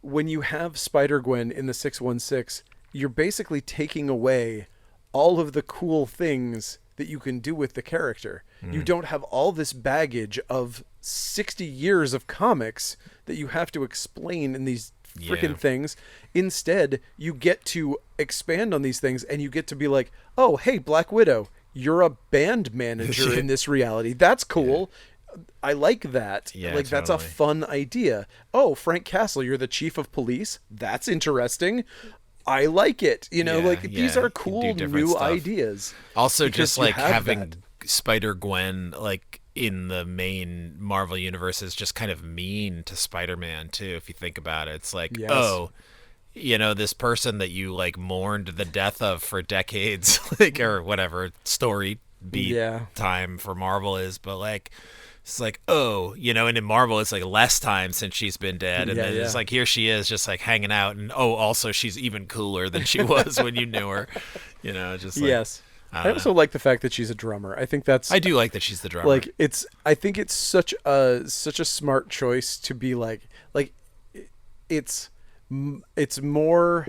when you have Spider-Gwen in the 616, you're basically taking away all of the cool things that you can do with the character. You don't have all this baggage of 60 years of comics that you have to explain in these freaking things. Instead, you get to expand on these things, and you get to be like, oh, hey, Black Widow, you're a band manager in this reality. That's cool. I like that. Yeah, like, that's a fun idea. Oh, Frank Castle, you're the chief of police. That's interesting. I like it. These are cool new ideas. Also, just like having Spider-Gwen like in the main Marvel universe is just kind of mean to Spider-Man too, if you think about it. It's like, this person that you like mourned the death of for decades, like, or whatever story beat time for Marvel is, but like it's like, and in Marvel it's like less time since she's been dead, and then it's like here she is just like hanging out, and also she's even cooler than she was when you knew her, just like, I also like the fact that she's a drummer. I think I do like that she's the drummer. Like I think it's such a smart choice to be like it's more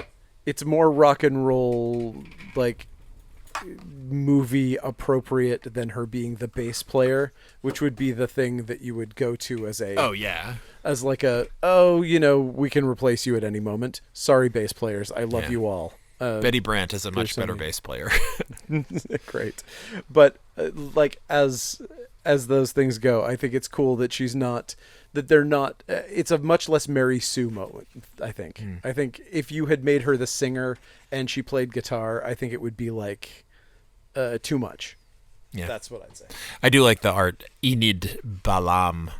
rock and roll, like movie appropriate than her being the bass player, which would be the thing that you would go to as a we can replace you at any moment. Sorry, bass players, I love you all. Betty Brant is a much better bass player. Great, but like as those things go, I think it's cool that they're not. It's a much less Mary Sue moment. I think. I think if you had made her the singer and she played guitar, I think it would be like too much. Yeah, that's what I'd say. I do like the art. Enid Balam,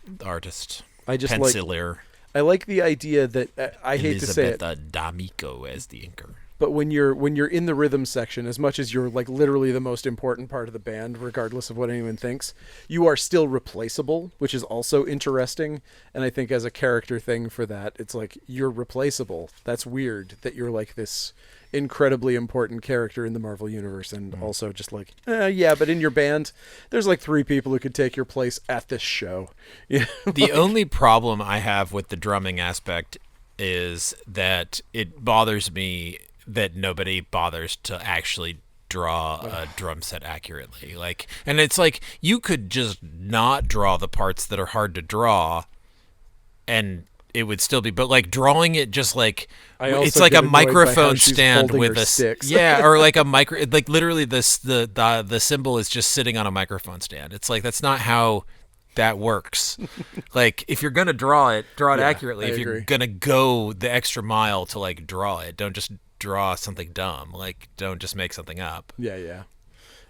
the artist. I just penciler. I like the idea that I hate to say it. D'Amico as the inker. But when you're in the rhythm section, as much as you're like literally the most important part of the band, regardless of what anyone thinks, you are still replaceable, which is also interesting. And I think as a character thing for that, it's like you're replaceable. That's weird that you're like this incredibly important character in the Marvel universe, and also just like, but in your band, there's like 3 people who could take your place at this show. The only problem I have with the drumming aspect is that it bothers me that nobody bothers to actually draw a drum set accurately. Like, and it's like you could just not draw the parts that are hard to draw, and it would still be, but like drawing it just like I also it's like get a annoyed by how microphone she's stand holding with her a sticks. yeah, or like a micro, like literally this the symbol is just sitting on a microphone stand. It's like that's not how that works. Like if you're gonna draw it Yeah, accurately. I If you're agree. gonna go the extra mile to like draw it, don't just draw something dumb. Like don't just make something up. Yeah, yeah.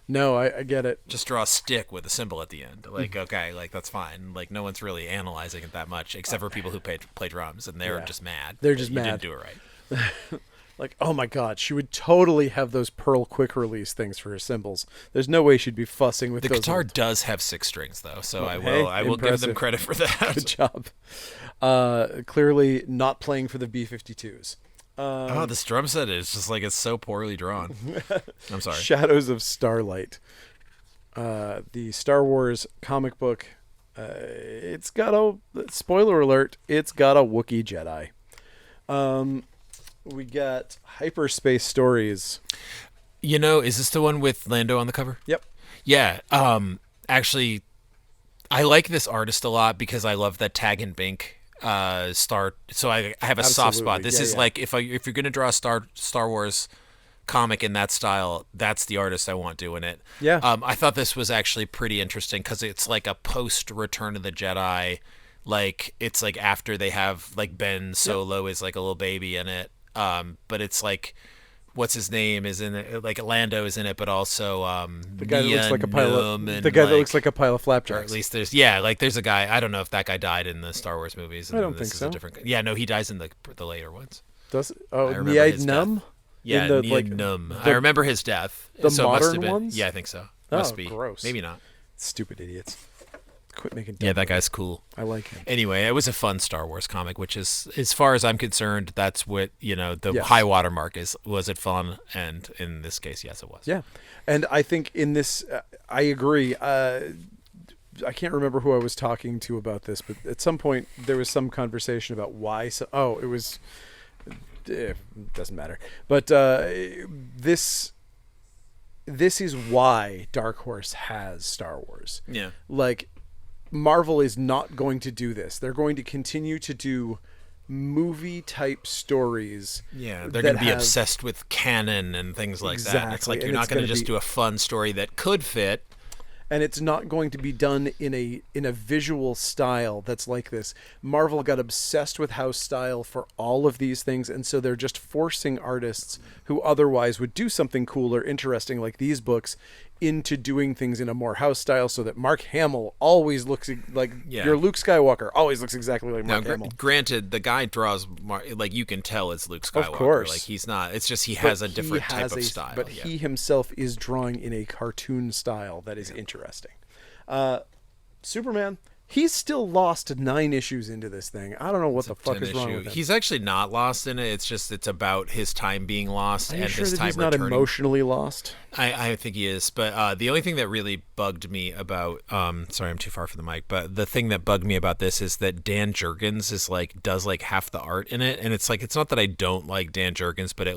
No, I get it. Just draw a stick with a symbol at the end. Like okay, like that's fine. Like no one's really analyzing it that much, except for people who play drums, and they're Yeah. just mad. They're that just you mad. didn't do it right. Like, oh my god, she would totally have those Pearl quick release things for her cymbals. There's no way she'd be fussing with The those. guitar does have 6 strings though, so I hey, will give them impressive. credit for that. Good job. Clearly not playing for the B-52s. Oh, this drum set is just like it's so poorly drawn. I'm sorry. Shadows of Starlight. The Star Wars comic book. It's got a spoiler alert. It's got a Wookiee Jedi. We got Hyperspace Stories. You know, is this the one with Lando on the cover? Yep. Yeah. Actually, I like this artist a lot because I love that Tag and Bink star. So I have a soft spot. Absolutely. This Yeah, is yeah. like if you're gonna draw a Star Wars comic in that style, that's the artist I want doing it. Yeah. I thought this was actually pretty interesting because it's like a post Return of the Jedi. Like it's like after they have like Ben Solo is like a little baby in it. But it's like what's his name is in it, like Lando is in it, but also The guy that looks like a pile of, Num and, the guy that like- looks like a pile of or flapjacks. at least there's like there's a guy, I don't know if that guy died in the Star Wars movies. And I don't this think is so. A different, yeah, no, he dies in the later ones. Does I oh remember Niaid his Num? Yeah, In the, Nien like, Num. I the- remember his death. the so it must modern have been, ones? Yeah, I think so. Oh, Must be. gross. Maybe not. Stupid idiots. Quit making. Dumb Yeah, that guy's cool. I like him. Anyway, it was a fun Star Wars comic, which is, as far as I'm concerned, that's what the Yes. high water mark is. Was it fun? And in this case, yes, it was. Yeah, and I think in this, I agree. I can't remember who I was talking to about this, but at some point there was some conversation about why. It was. Doesn't matter. But this is why Dark Horse has Star Wars. Yeah. Like, Marvel is not going to do this. They're going to continue to do movie type stories. Yeah, they're that going to be have- obsessed with canon and things like that. And it's Exactly, like you're and not it's going to gonna just be- do a fun story that could fit. And it's not going to be done in a visual style that's like this. Marvel got obsessed with house style for all of these things, and so they're just forcing artists who otherwise would do something cool or interesting like these books into doing things in a more house style, so that Mark Hamill always looks like Yeah. your Luke Skywalker always looks exactly like Now, Mark Hamill. granted, the guy draws like you can tell it's Luke Skywalker. Of course. Like he's not. It's just he But has a he different type has of a- style. But yeah. he himself is drawing in a cartoon style that is interesting. Superman, he's still lost 9 issues into this thing. I don't know what the fuck 10 is wrong issue. with him. He's actually not lost in it. It's about his time being lost Are and you sure his that time he's not returning. emotionally lost? I think he is, but the only thing that really bugged me about sorry, I'm too far from the mic, but the thing that bugged me about this is that Dan Jurgens is does half the art in it, and it's not that I don't like Dan Jurgens, but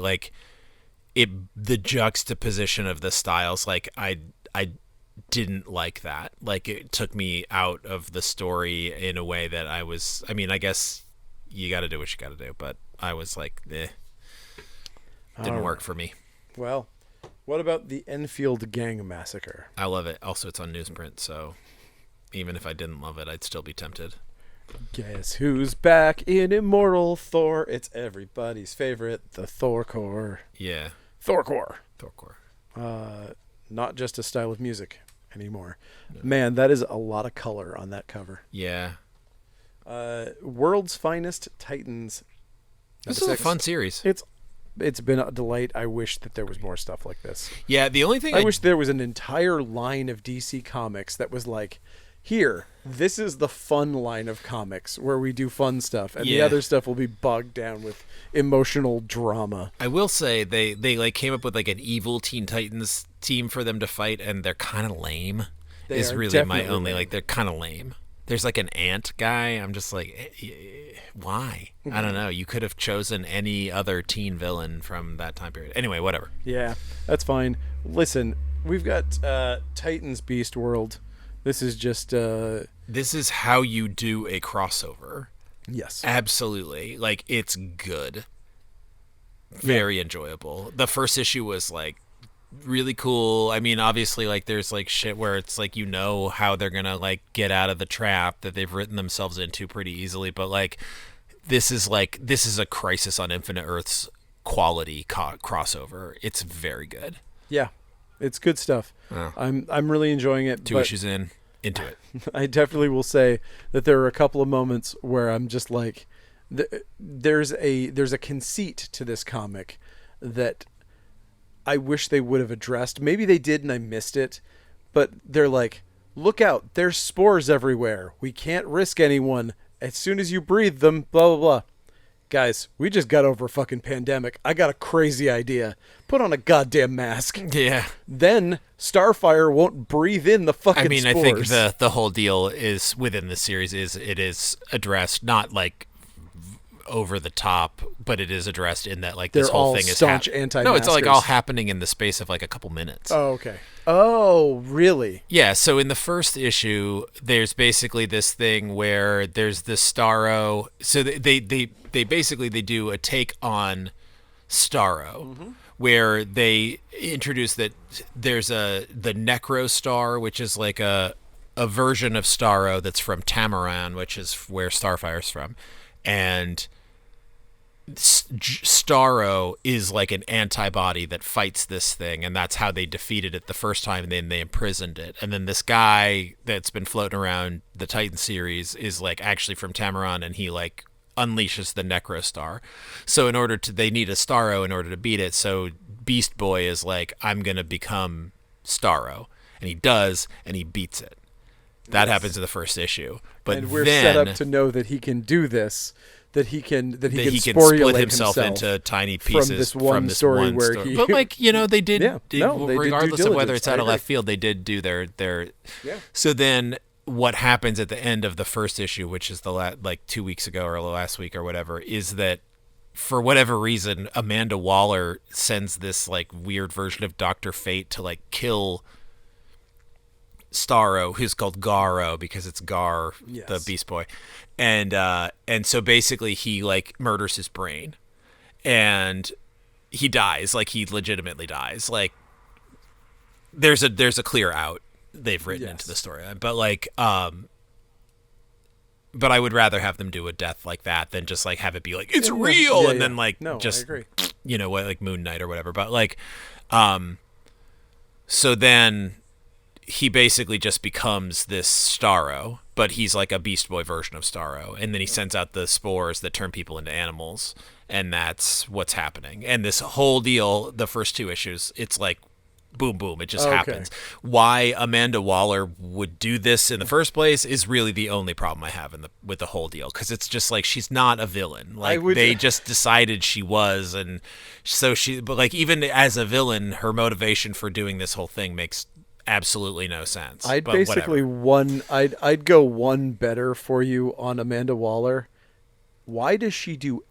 the juxtaposition of the styles, I didn't like that. Like it took me out of the story in a way that I guess you got to do what you got to do, but I was like, didn't All work for me. Well, what about the Enfield Gang Massacre? I love it. Also, it's on newsprint, so even if I didn't love it, I'd still be tempted. Guess who's back in Immortal Thor? It's everybody's favorite, the Thor Core. Yeah. Thorcore. Thorcore. Not just a style of music anymore. No. Man, that is a lot of color on that cover. Yeah. World's Finest Titans. This is a fun series. It's been a delight. I wish that there was more stuff like this. Yeah, the only thing I wish there was an entire line of DC Comics that was like, here, this is the fun line of comics where we do fun stuff, and the other stuff will be bogged down with emotional drama. I will say they came up with an evil Teen Titans team for them to fight, and they're kind of lame. They is are really my definitely only lame. they're kind of lame. There's an ant guy. I'm just why? I don't know. You could have chosen any other teen villain from that time period. Anyway, whatever. Yeah, that's fine. Listen, we've got Titans Beast World. This is just This is how you do a crossover. Yes. Absolutely. Like, it's good. Very enjoyable. The first issue was like really cool. I mean, obviously, like there's like shit where it's like how they're gonna like get out of the trap that they've written themselves into pretty easily. But like this is a Crisis on Infinite Earths quality crossover. It's very good. Yeah, it's good stuff. Oh. I'm really enjoying it. Two issues into it. I definitely will say that there are a couple of moments where I'm just like, there's a conceit to this comic that I wish they would have addressed. Maybe they did and I missed it, but they're like, look out, there's spores everywhere. We can't risk anyone. As soon as you breathe them, blah, blah, blah. Guys, we just got over a fucking pandemic. I got a crazy idea. Put on a goddamn mask. Yeah. Then Starfire won't breathe in the fucking spores. I think the whole deal is within the series it is addressed, not like over the top, but it is addressed in that like this whole thing is staunch anti-maskers. No, it's like all happening in the space of like a couple minutes. Oh, okay. Oh, really? Yeah, so in the first issue, there's basically this thing where there's this Starro. So they basically they do a take on Starro, where they introduce that there's the Necro Star, which is like a version of Starro that's from Tamaran, which is where Starfire's from, and Starro is like an antibody that fights this thing, and that's how they defeated it the first time, and then they imprisoned it. And then this guy that's been floating around the Titan series is like actually from Tamaran, and he like unleashes the Necro Star. So they need a Starro in order to beat it. So Beast Boy is like, I'm gonna become Starro, and he does, and he beats it. That happens in the first issue. But and we're then, set up to know that he can do this. That he can split himself into tiny pieces from this one story. But like they did, regardless did of whether it's out of agree. left field, they did do their. Yeah. So then, what happens at the end of the first issue, which is like 2 weeks ago or last week or whatever, is that for whatever reason, Amanda Waller sends this like weird version of Dr. Fate to like kill Starro, who's called Garo because it's Gar, the Beast Boy, and so basically he like murders his brain, and he dies. Like he legitimately dies. Like there's a clear out they've written into the storyline, but like but I would rather have them do a death like that than just like have it be like it's real and then like just I agree. Like Moon Knight or whatever. But like so then he basically just becomes this Starro, but he's like a Beast Boy version of Starro, and then he sends out the spores that turn people into animals, and that's what's happening. And this whole deal, the first 2 issues, it's like boom boom, it just happens. Why Amanda Waller would do this in the first place is really the only problem I have with the whole deal, because it's just like she's not a villain. Like they just decided she was, and so but like even as a villain, her motivation for doing this whole thing makes absolutely no sense. I'd go one better for you on Amanda Waller. Why does she do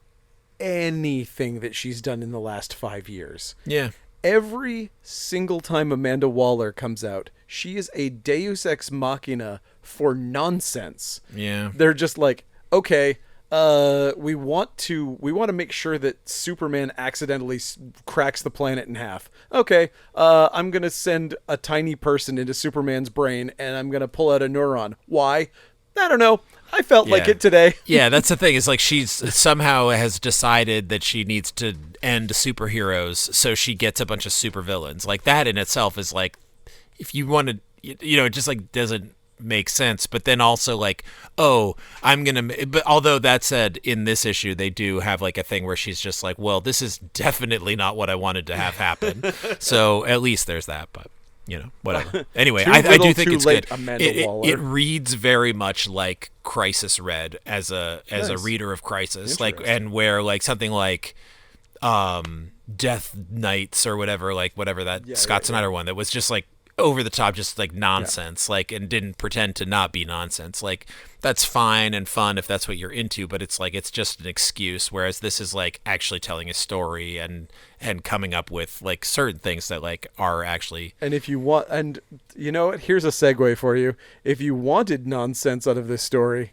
anything that she's done in the last 5 years? Yeah. Every single time Amanda Waller comes out, she is a Deus Ex Machina for nonsense. Yeah. They're just like, okay, we want to make sure that Superman accidentally cracks the planet in half. Okay, I'm gonna send a tiny person into Superman's brain, and I'm gonna pull out a neuron. Why? I don't know. I felt like it today. Yeah, that's the thing. Is like she's somehow has decided that she needs to end superheroes, so she gets a bunch of supervillains. Like that in itself is like, if you want to, it just like doesn't make sense. But then also like, oh, but although that said, in this issue they do have like a thing where she's just like, well, this is definitely not what I wanted to have happen. So at least there's that. But whatever. Anyway, I do think it's good. It reads very much like Crisis read as a reader of Crisis, like, and where like something like Death Knights or whatever that Scott Snyder one that was just like over the top, just like nonsense, like, and didn't pretend to not be nonsense. Like that's fine and fun if that's what you're into, but it's like it's just an excuse. Whereas this is like actually telling a story and coming up with like certain things that like are actually. And if you want, and you know what, here's a segue for you. If you wanted nonsense out of this story,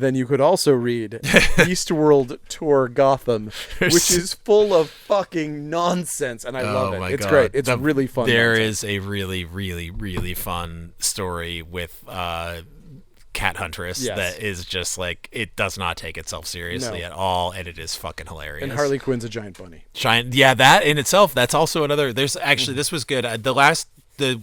then you could also read Eastworld Tour Gotham, which is full of fucking nonsense, and I love it. It's great. It's really fun. There is a really, really, really fun story with Cat Huntress that is just like, it does not take itself seriously at all, and it is fucking hilarious. And Harley Quinn's a giant bunny. That in itself, that's also another. There's actually this was good. The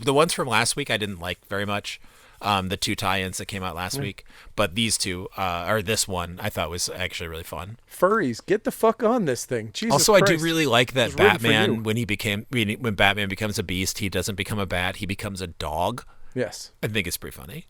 ones from last week I didn't like very much. The 2 tie-ins that came out last week, but these 2, or this one, I thought was actually really fun. Furries, get the fuck on this thing. Jesus also, Christ. I do really like that Batman, when Batman becomes a beast, he doesn't become a bat, he becomes a dog. Yes. I think it's pretty funny.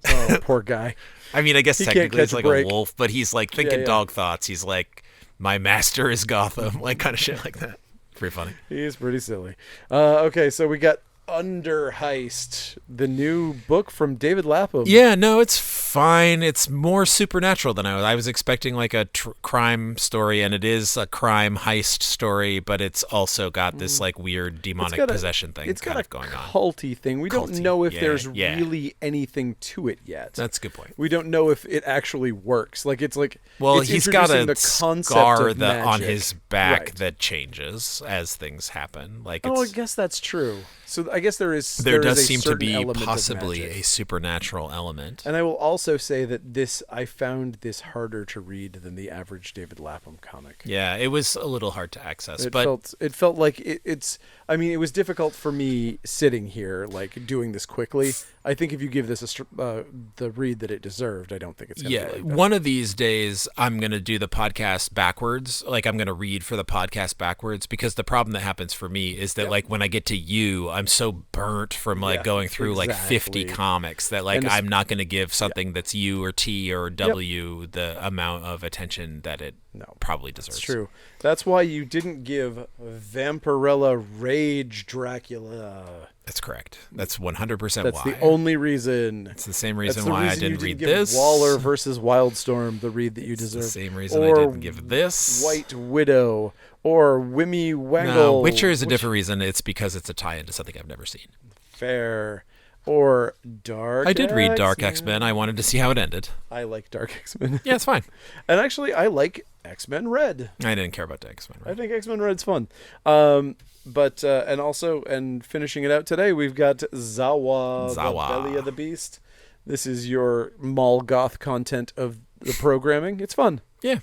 Oh, poor guy. I mean, I guess technically he's like a wolf, but he's like thinking dog thoughts. He's like, my master is Gotham, like kind of shit like that. Pretty funny. He is pretty silly. Okay, so we got Under Heist, the new book from David Lapham. Yeah, no, it's fine. It's more supernatural than I was expecting, like a crime story, and it is a crime heist story, but it's also got this like weird demonic possession thing kind of going on. It's got a culty thing. We don't know if there's really anything to it yet. That's a good point. We don't know if it actually works. Like it's like, well, it's he's got a the scar on his back that changes as things happen. Like, I guess that's true. So I guess there does seem to be element possibly a supernatural element. And I will also say that I found this harder to read than the average David Lapham comic. Yeah, it was a little hard to access. It felt like it's. I mean, it was difficult for me sitting here, like doing this quickly. I think if you give this the read that it deserved, I don't think it's going to be like that. One of these days, I'm going to do the podcast backwards. Like, I'm going to read for the podcast backwards, because the problem that happens for me is that, like, when I get to you, I'm so burnt from, like, going through, like, 50 comics that, like, I'm not going to give something that's U or T or W the amount of attention that it probably deserves. That's true. That's why you didn't give Vampirella Rage Dracula. That's correct. That's 100% why. That's the only reason. It's the same reason why I didn't read this. Waller versus Wildstorm, the read that you deserve. The same reason I didn't give this. White Widow or Wimmy Wangle. No, Witcher is a different reason. It's because it's a tie-in to something I've never seen. Fair. Or Dark I did read Dark X-Men. I wanted to see how it ended. I like Dark X-Men. Yeah, it's fine. And actually, I like X-Men Red. I didn't care about the X-Men Red. I think X-Men Red's fun. But and finishing it out today, we've got Zawa, the Belly of the Beast. This is your mall goth content of the programming. It's fun. Yeah.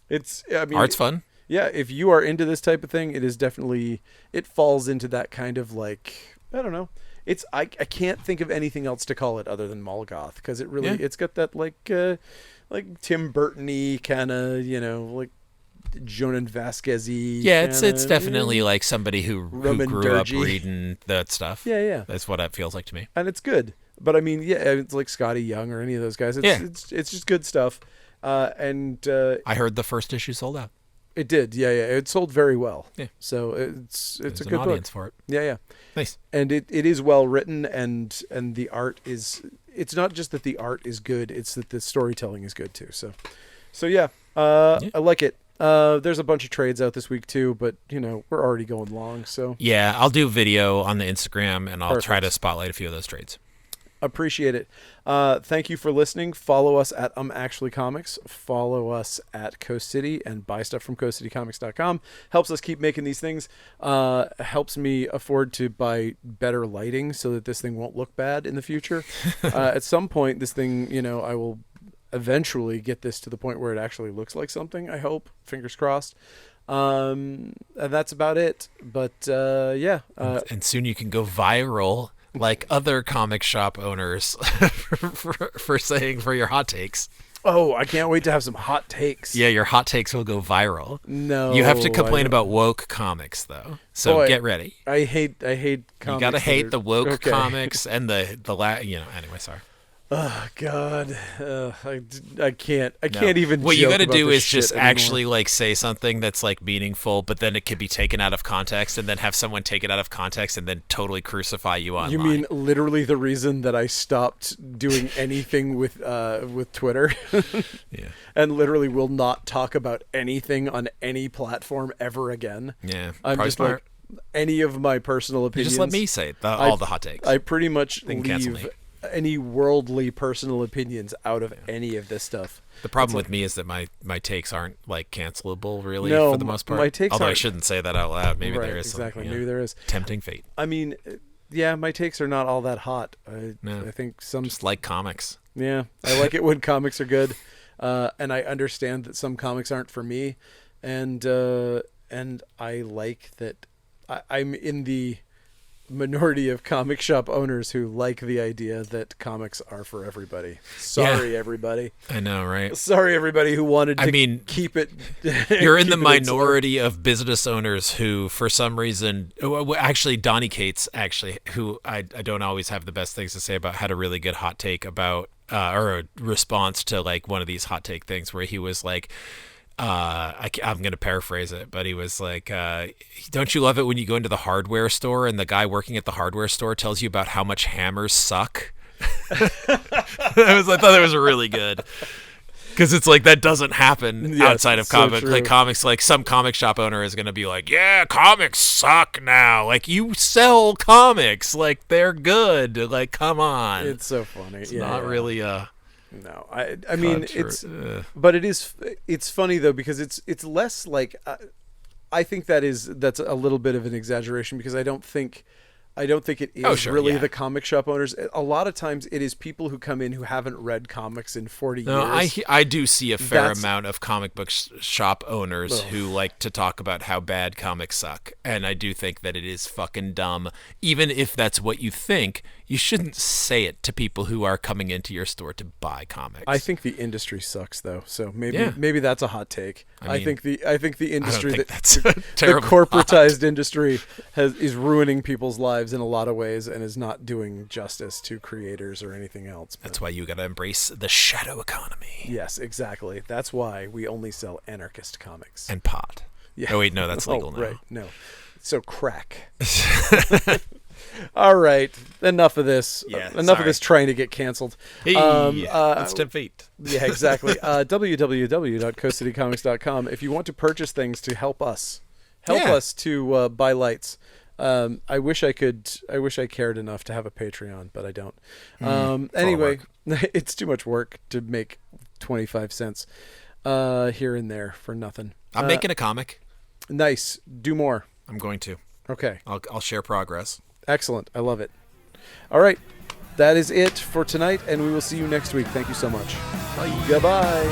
Art's fun. Yeah, if you are into this type of thing, it is definitely, it falls into that kind of like, I don't know. I can't think of anything else to call it other than mall goth, because it really it's got that like Tim Burton-y kind of, like Jonan Vasquez-y. Yeah, it's definitely like somebody who grew up reading that stuff. Yeah. That's what it feels like to me. And it's good. But I mean, it's like Scotty Young or any of those guys. It's just good stuff. I heard the first issue sold out. It did, yeah. It sold very well. Yeah. So it's a good audience book for it. Yeah. Nice. And it is well written, and the art is. It's not just that the art is good; it's that the storytelling is good too. So yeah. I like it. There's a bunch of trades out this week too, but we're already going long. So yeah, I'll do video on the Instagram, and I'll try to spotlight a few of those trades. Appreciate it. Thank you for listening. Follow us at Actually Comics. Follow us at Coast City, and buy stuff from coastcitycomics.com. Helps us keep making these things. Helps me afford to buy better lighting so that this thing won't look bad in the future. At some point, this thing, I will eventually get this to the point where it actually looks like something, I hope. Fingers crossed. And that's about it. But yeah. And soon you can go viral like other comic shop owners for saying for your hot takes. Oh, I can't wait to have some hot takes. Yeah, your hot takes will go viral. No. You have to complain about woke comics, though. So get ready. I hate comics. You got to hate the woke comics and the anyway, sorry. Oh God, I can't even. What you got to do is just anymore. actually like say something that's like meaningful, but then it could be taken out of context, and then have someone take it out of context, and then totally crucify you online. You mean literally the reason that I stopped doing anything with Twitter? Yeah, and literally will not talk about anything on any platform ever again. Yeah, I'm just smart. Like any of my personal opinions. You just let me say all the hot takes. I pretty much leave any worldly personal opinions out of any of this stuff. The problem with me is that my takes aren't like cancelable, really, No, for the most part. my takes Although I aren't. shouldn't say that out loud. Maybe Right, there is exactly. some, Maybe there is. tempting fate. I mean, yeah, my takes are not all that hot. No. I think some. Just like comics. Yeah, I like it when comics are good, and I understand that some comics aren't for me, and I like that I'm in the minority of comic shop owners who like the idea that comics are for everybody. Sorry, everybody. I know, right? Sorry, everybody who wanted to keep it. You're in the minority of business owners who, for some reason, actually, Donnie Cates, who I don't always have the best things to say about, had a really good hot take about, or a response to like one of these hot take things where he was like, I'm going to paraphrase it, but he was like, don't you love it when you go into the hardware store and the guy working at the hardware store tells you about how much hammers suck? I thought that was really good. Because it's like that doesn't happen outside of comics. Like some comic shop owner is going to be like, yeah, comics suck now. Like you sell comics. Like they're good. Like, come on. It's so funny. It's not really No, I mean but it's funny though because it's less like I think that's a little bit of an exaggeration because I don't think it is the comic shop owners. A lot of times it is people who come in who haven't read comics in 40 years. I do see a fair amount of comic book shop owners who like to talk about how bad comics suck. And I do think that it is fucking dumb. Even if that's what you think, you shouldn't say it to people who are coming into your store to buy comics. I think the industry sucks though. So maybe that's a hot take. I think the industry that's the terrible corporatized industry is ruining people's lives in a lot of ways and is not doing justice to creators or anything else. That's why you got to embrace the shadow economy. Yes, exactly. That's why we only sell anarchist comics. And pot. Yeah. Oh, wait, no, that's legal now. Right, no. So crack. All right, enough of this. Yeah, enough of this trying to get canceled. Hey, let's tempt fate. Yeah, exactly. www.coastcitycomics.com. If you want to purchase things to help us to buy lights. I wish I cared enough to have a Patreon, but I don't. Anyway, it's too much work to make 25 cents here and there for nothing. I'm making a comic. Nice. Do more. I'm going to. Okay. I'll share progress. Excellent. I love it. All right. That is it for tonight, and we will see you next week. Thank you so much. Bye. Goodbye.